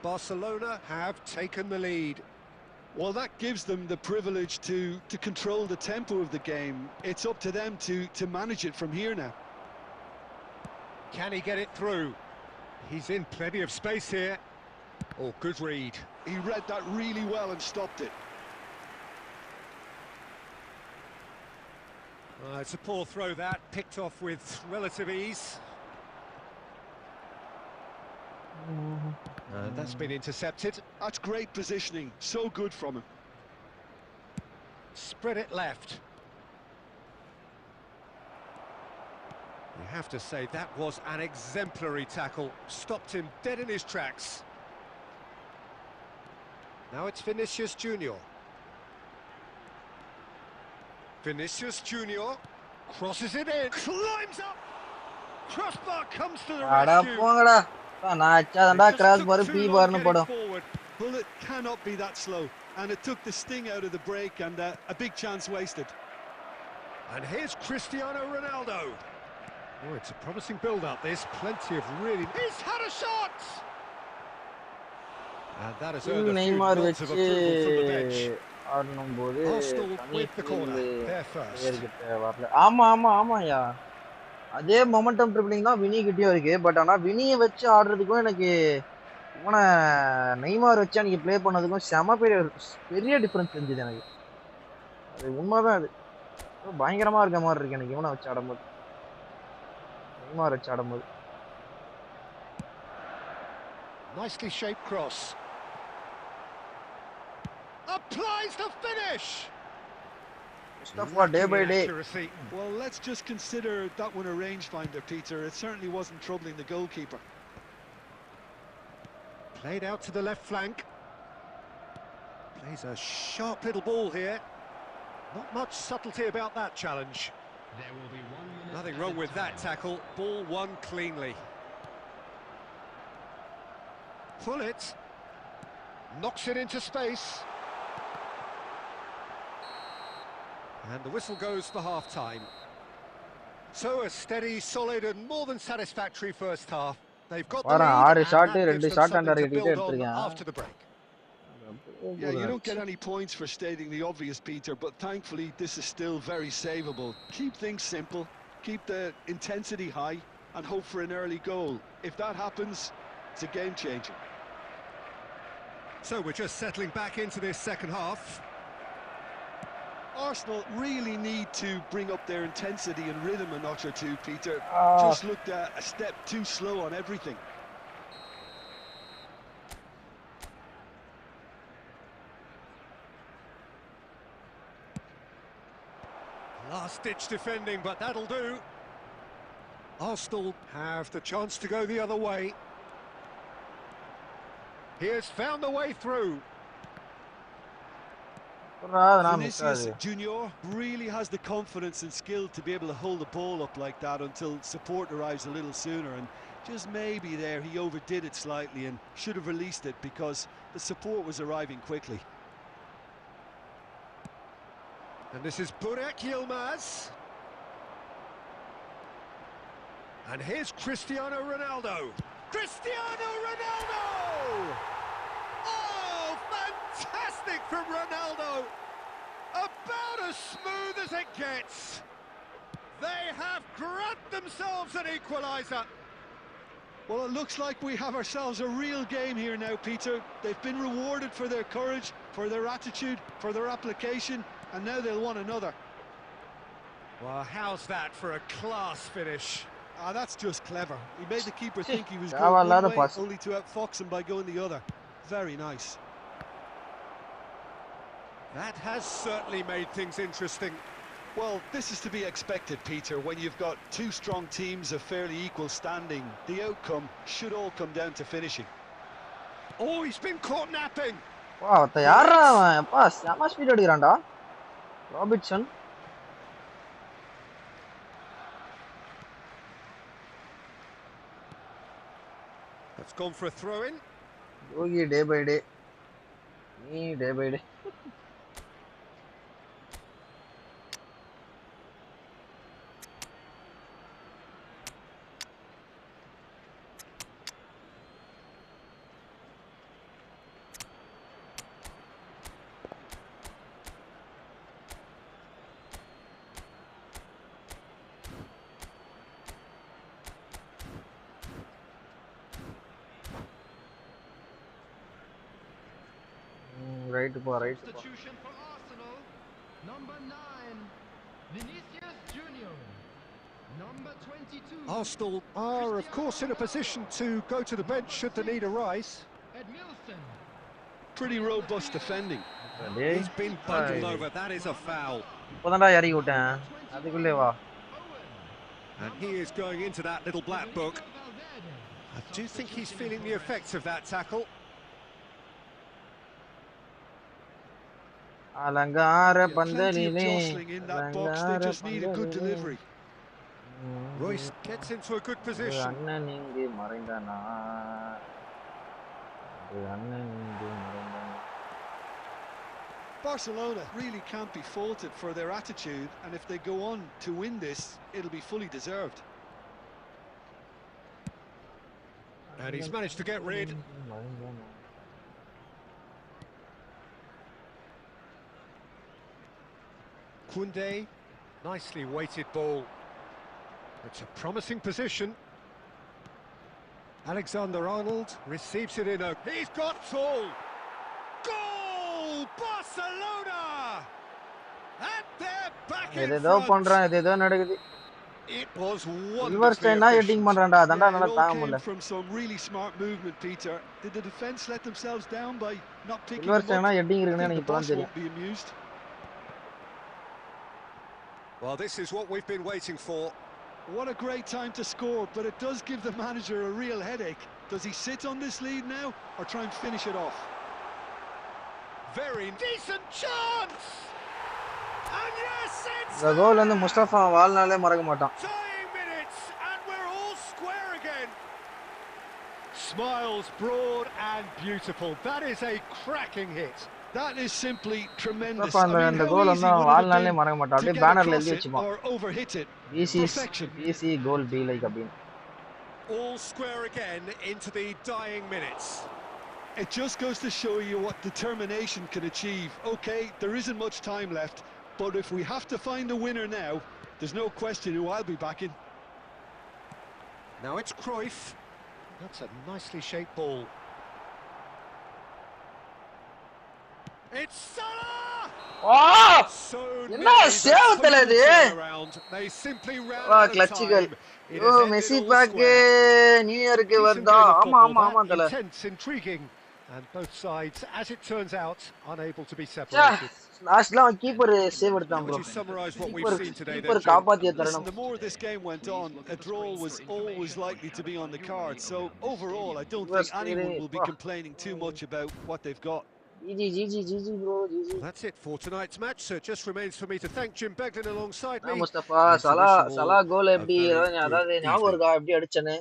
Barcelona have taken the lead. Well, that gives them the privilege to control the tempo of the game. It's up to them to manage it from here now. Can he get it through? He's in plenty of space here. Oh, good read. He read that really well and stopped it. It's a poor throw that, picked off with relative ease. That's been intercepted. That's great positioning, so good from him. Spread it left. You have to say that was an exemplary tackle. Stopped him dead in his tracks. Now it's Vinicius Junior. Vinicius Junior crosses it in, climbs up. Crossbar comes to the rescue. Bullet cannot be that slow. and it took the sting out of the break, and a big chance wasted. And here's Cristiano Ronaldo. Oh, it's a promising build-up, this. Plenty of really... He's had a shot! And that has earned a few nods of approval from the bench. Arsenal with the corner, they're first. ஆமாயா அதே momentum dribbling தான் வினி கிட்டயும் இருக்கு. But ஆனா வினியை வச்சு ஆடுறதுக்கும் எனக்கு இவனை Neymar வச்சு அன்னைக்கு ப்ளே பண்ணதுக்கும் செம பெரிய டிஃபரன்ஸ் தெரிஞ்சுது எனக்கு. அது உண்மைதான். அது பயங்கரமா இருக்க மாதிரி இருக்கு எனக்கு இவனை வச்சு ஆடும்போது, நெய்மார் வச்சு ஆடும்போது. Nicely shaped cross. Applies the finish. Mustafa day by day. Well, let's just consider that one a rangefinder, Peter. It certainly wasn't troubling the goalkeeper. Played out to the left flank. Plays a sharp little ball here. Not much subtlety about that challenge. There will be 1 minute. Nothing wrong with that tackle. Ball won cleanly. Pull it. Knocks it into space. And the whistle goes for half-time. So a steady, solid and more than satisfactory first half. They've got the lead and that gives them something to build on after the break. Yeah, you don't get any points for stating the obvious, Peter, but thankfully this is still very savable. Keep things simple, keep the intensity high and hope for an early goal. If that happens, it's a game changer. So we're just settling back into this second half. Arsenal really need to bring up their intensity and rhythm a notch or two, Peter. Just looked a step too slow on everything. Last-ditch defending, but that'll do. Arsenal have the chance to go the other way. He has found the way through. Vinicius Junior really has the confidence and skill to be able to hold the ball up like that until support arrives a little sooner, and just maybe there he overdid it slightly and should have released it because the support was arriving quickly. And this is Burak Yilmaz. And here's Cristiano Ronaldo. Cristiano Ronaldo! Oh, fantastic from Ronaldo! About as smooth as it gets. They have grabbed themselves an equaliser. Well, it looks like we have ourselves a real game here now, Peter. They've been rewarded for their courage, for their attitude, for their application, and now they'll want another. Well, how's that for a class finish? That's just clever. He made the keeper think he was going one way, only to outfox him by going the other. Very nice. That has certainly made things interesting. Well, this is to be expected, Peter. When you've got two strong teams of fairly equal standing, the outcome should all come down to finishing. Oh, he's been caught napping. Wow, யாரா அவன்? அப்பா செம speed அடிக்குறான்டா. Robinson. That's gone for a throw-in. Yogi day by day. Me day by day. Right. Substitution for Arsenal. Number 9, Vinicius Junior. Number 22. Arsenal are, of course, in a position to go to the bench should the need arise. Edmilson. Pretty robust defending. He's been bundled over. That is a foul. இப்போதான்டா இறக்கி விட்டேன். அதுக்குள்ளே வா. And he is going into that little black book. I do think he's feeling the effects of that tackle. Alangara Pandalini. Jostling in that box, they just need a good delivery. Royce gets into a good position. Barcelona really can't be faulted for their attitude, and if they go on to win this, it'll be fully deserved. And he's managed to get rid. Koundé, nicely weighted ball. It's a promising position. Alexander-Arnold receives it in a... He's got tall! Goal! Barcelona! And they're back in front! It was wonderfully efficient. Yeah, it all came from some really smart movement, Peter. Did the defence let themselves down by not picking them up? I think the boss won't be amused. Well, this is what we've been waiting for. What a great time to score, but it does give the manager a real headache. Does he sit on this lead now, or try and finish it off? Very decent chance! And yes, it's the goal and the Mustafa Walnale maraga maatan. Tying minutes, and we're all square again. Smiles broad and beautiful. That is a cracking hit. That is simply tremendous. I mean, the goal and the Walnale maraga maatan. Apdi banner la elli vechuma. Or overhit it. BC goal be like abin. All square again into the dying minutes. It just goes to show you what determination can achieve. Okay, there isn't much time left, but if we have to find a winner now, there's no question who I'll be backing. Now it's Cruyff. That's a nicely shaped ball. It's Salah! Oh! So they simply ran out of time. Oh, Messi back New Year ke varda. Intense, intriguing, and both sides, as it turns out, unable to be separated. Last la keeper save eduthan bro. To summarize what we've seen today, keeper kaapathiya tharanam. The more this game went on, a draw was always likely to be on the card. So overall, I don't think anyone will be complaining too much about what they've got. GG bro, GG. That's it for tonight's match. So it just remains for me to thank Jim Beglin alongside me. Mustafa Salah goal eppdi adhaadhu ஞாபகம் இருக்கா எப்படி அடிச்சனே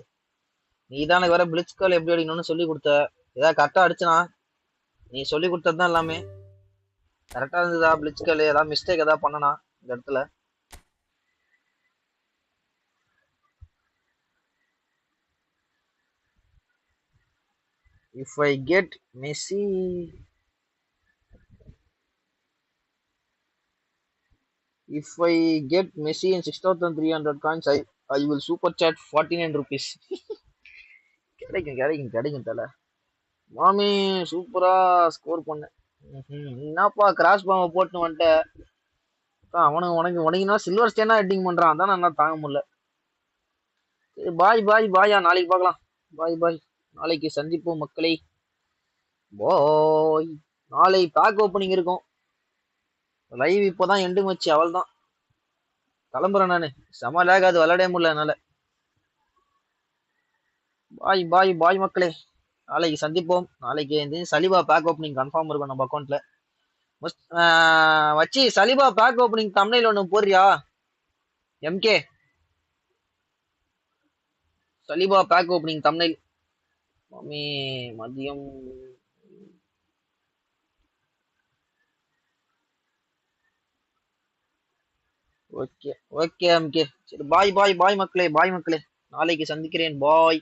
நீதானே வர blitz goal எப்படி அடிக்கணும்னு சொல்லி கொடுத்த ஏதா கரெக்ட்டா அடிச்சனா நீ சொல்லி கொடுத்தது தான் எல்லாமே கரெக்ட்டா இருந்ததா blitz goal ஏதா மிஸ்டேக் ஏதா பண்ணனா இந்த இடத்துல if I get Messi in 6,300 coins, I will super chat 49 rupees. கிடைக்கும் தல மாமி சூப்பரா ஸ்கோர் பண்ண என்னப்பா கிராஸ் பாம்ப போட்டு வந்துட்ட உனக்கு சில்வர் ஸ்டேனா ஹெட்டிங் பண்றான் அதான் நல்லா தாங்க முடியல பாய் நாளைக்கு பார்க்கலாம் பாய் நாளைக்கு சந்திப்போம் மக்களை பாய் நாளை பேக் ஓப்பனிங் இருக்கும் லைவ் இப்போதான் எண்டு மச்சி அவள் தான் கிளம்புறேன் நானு செம லேக் அது விளையாடவே முடியல என்னால பாய் மக்களே நாளைக்கு சந்திப்போம் நாளைக்கு சலிபா பேக் ஓப்பனிங் கன்ஃபார்ம் இருக்கும் நம்ம அக்கௌண்ட்ல வச்சி சலிபா பேக் ஓப்பனிங் தம்ப்நெயில் ஒன்று போடுறியா MK Saliba back opening thumbnail மம்மி மதியம் ஓகே எம்கே சரி பாய் மக்களே நாளைக்கு சந்திக்கிறேன் பாய்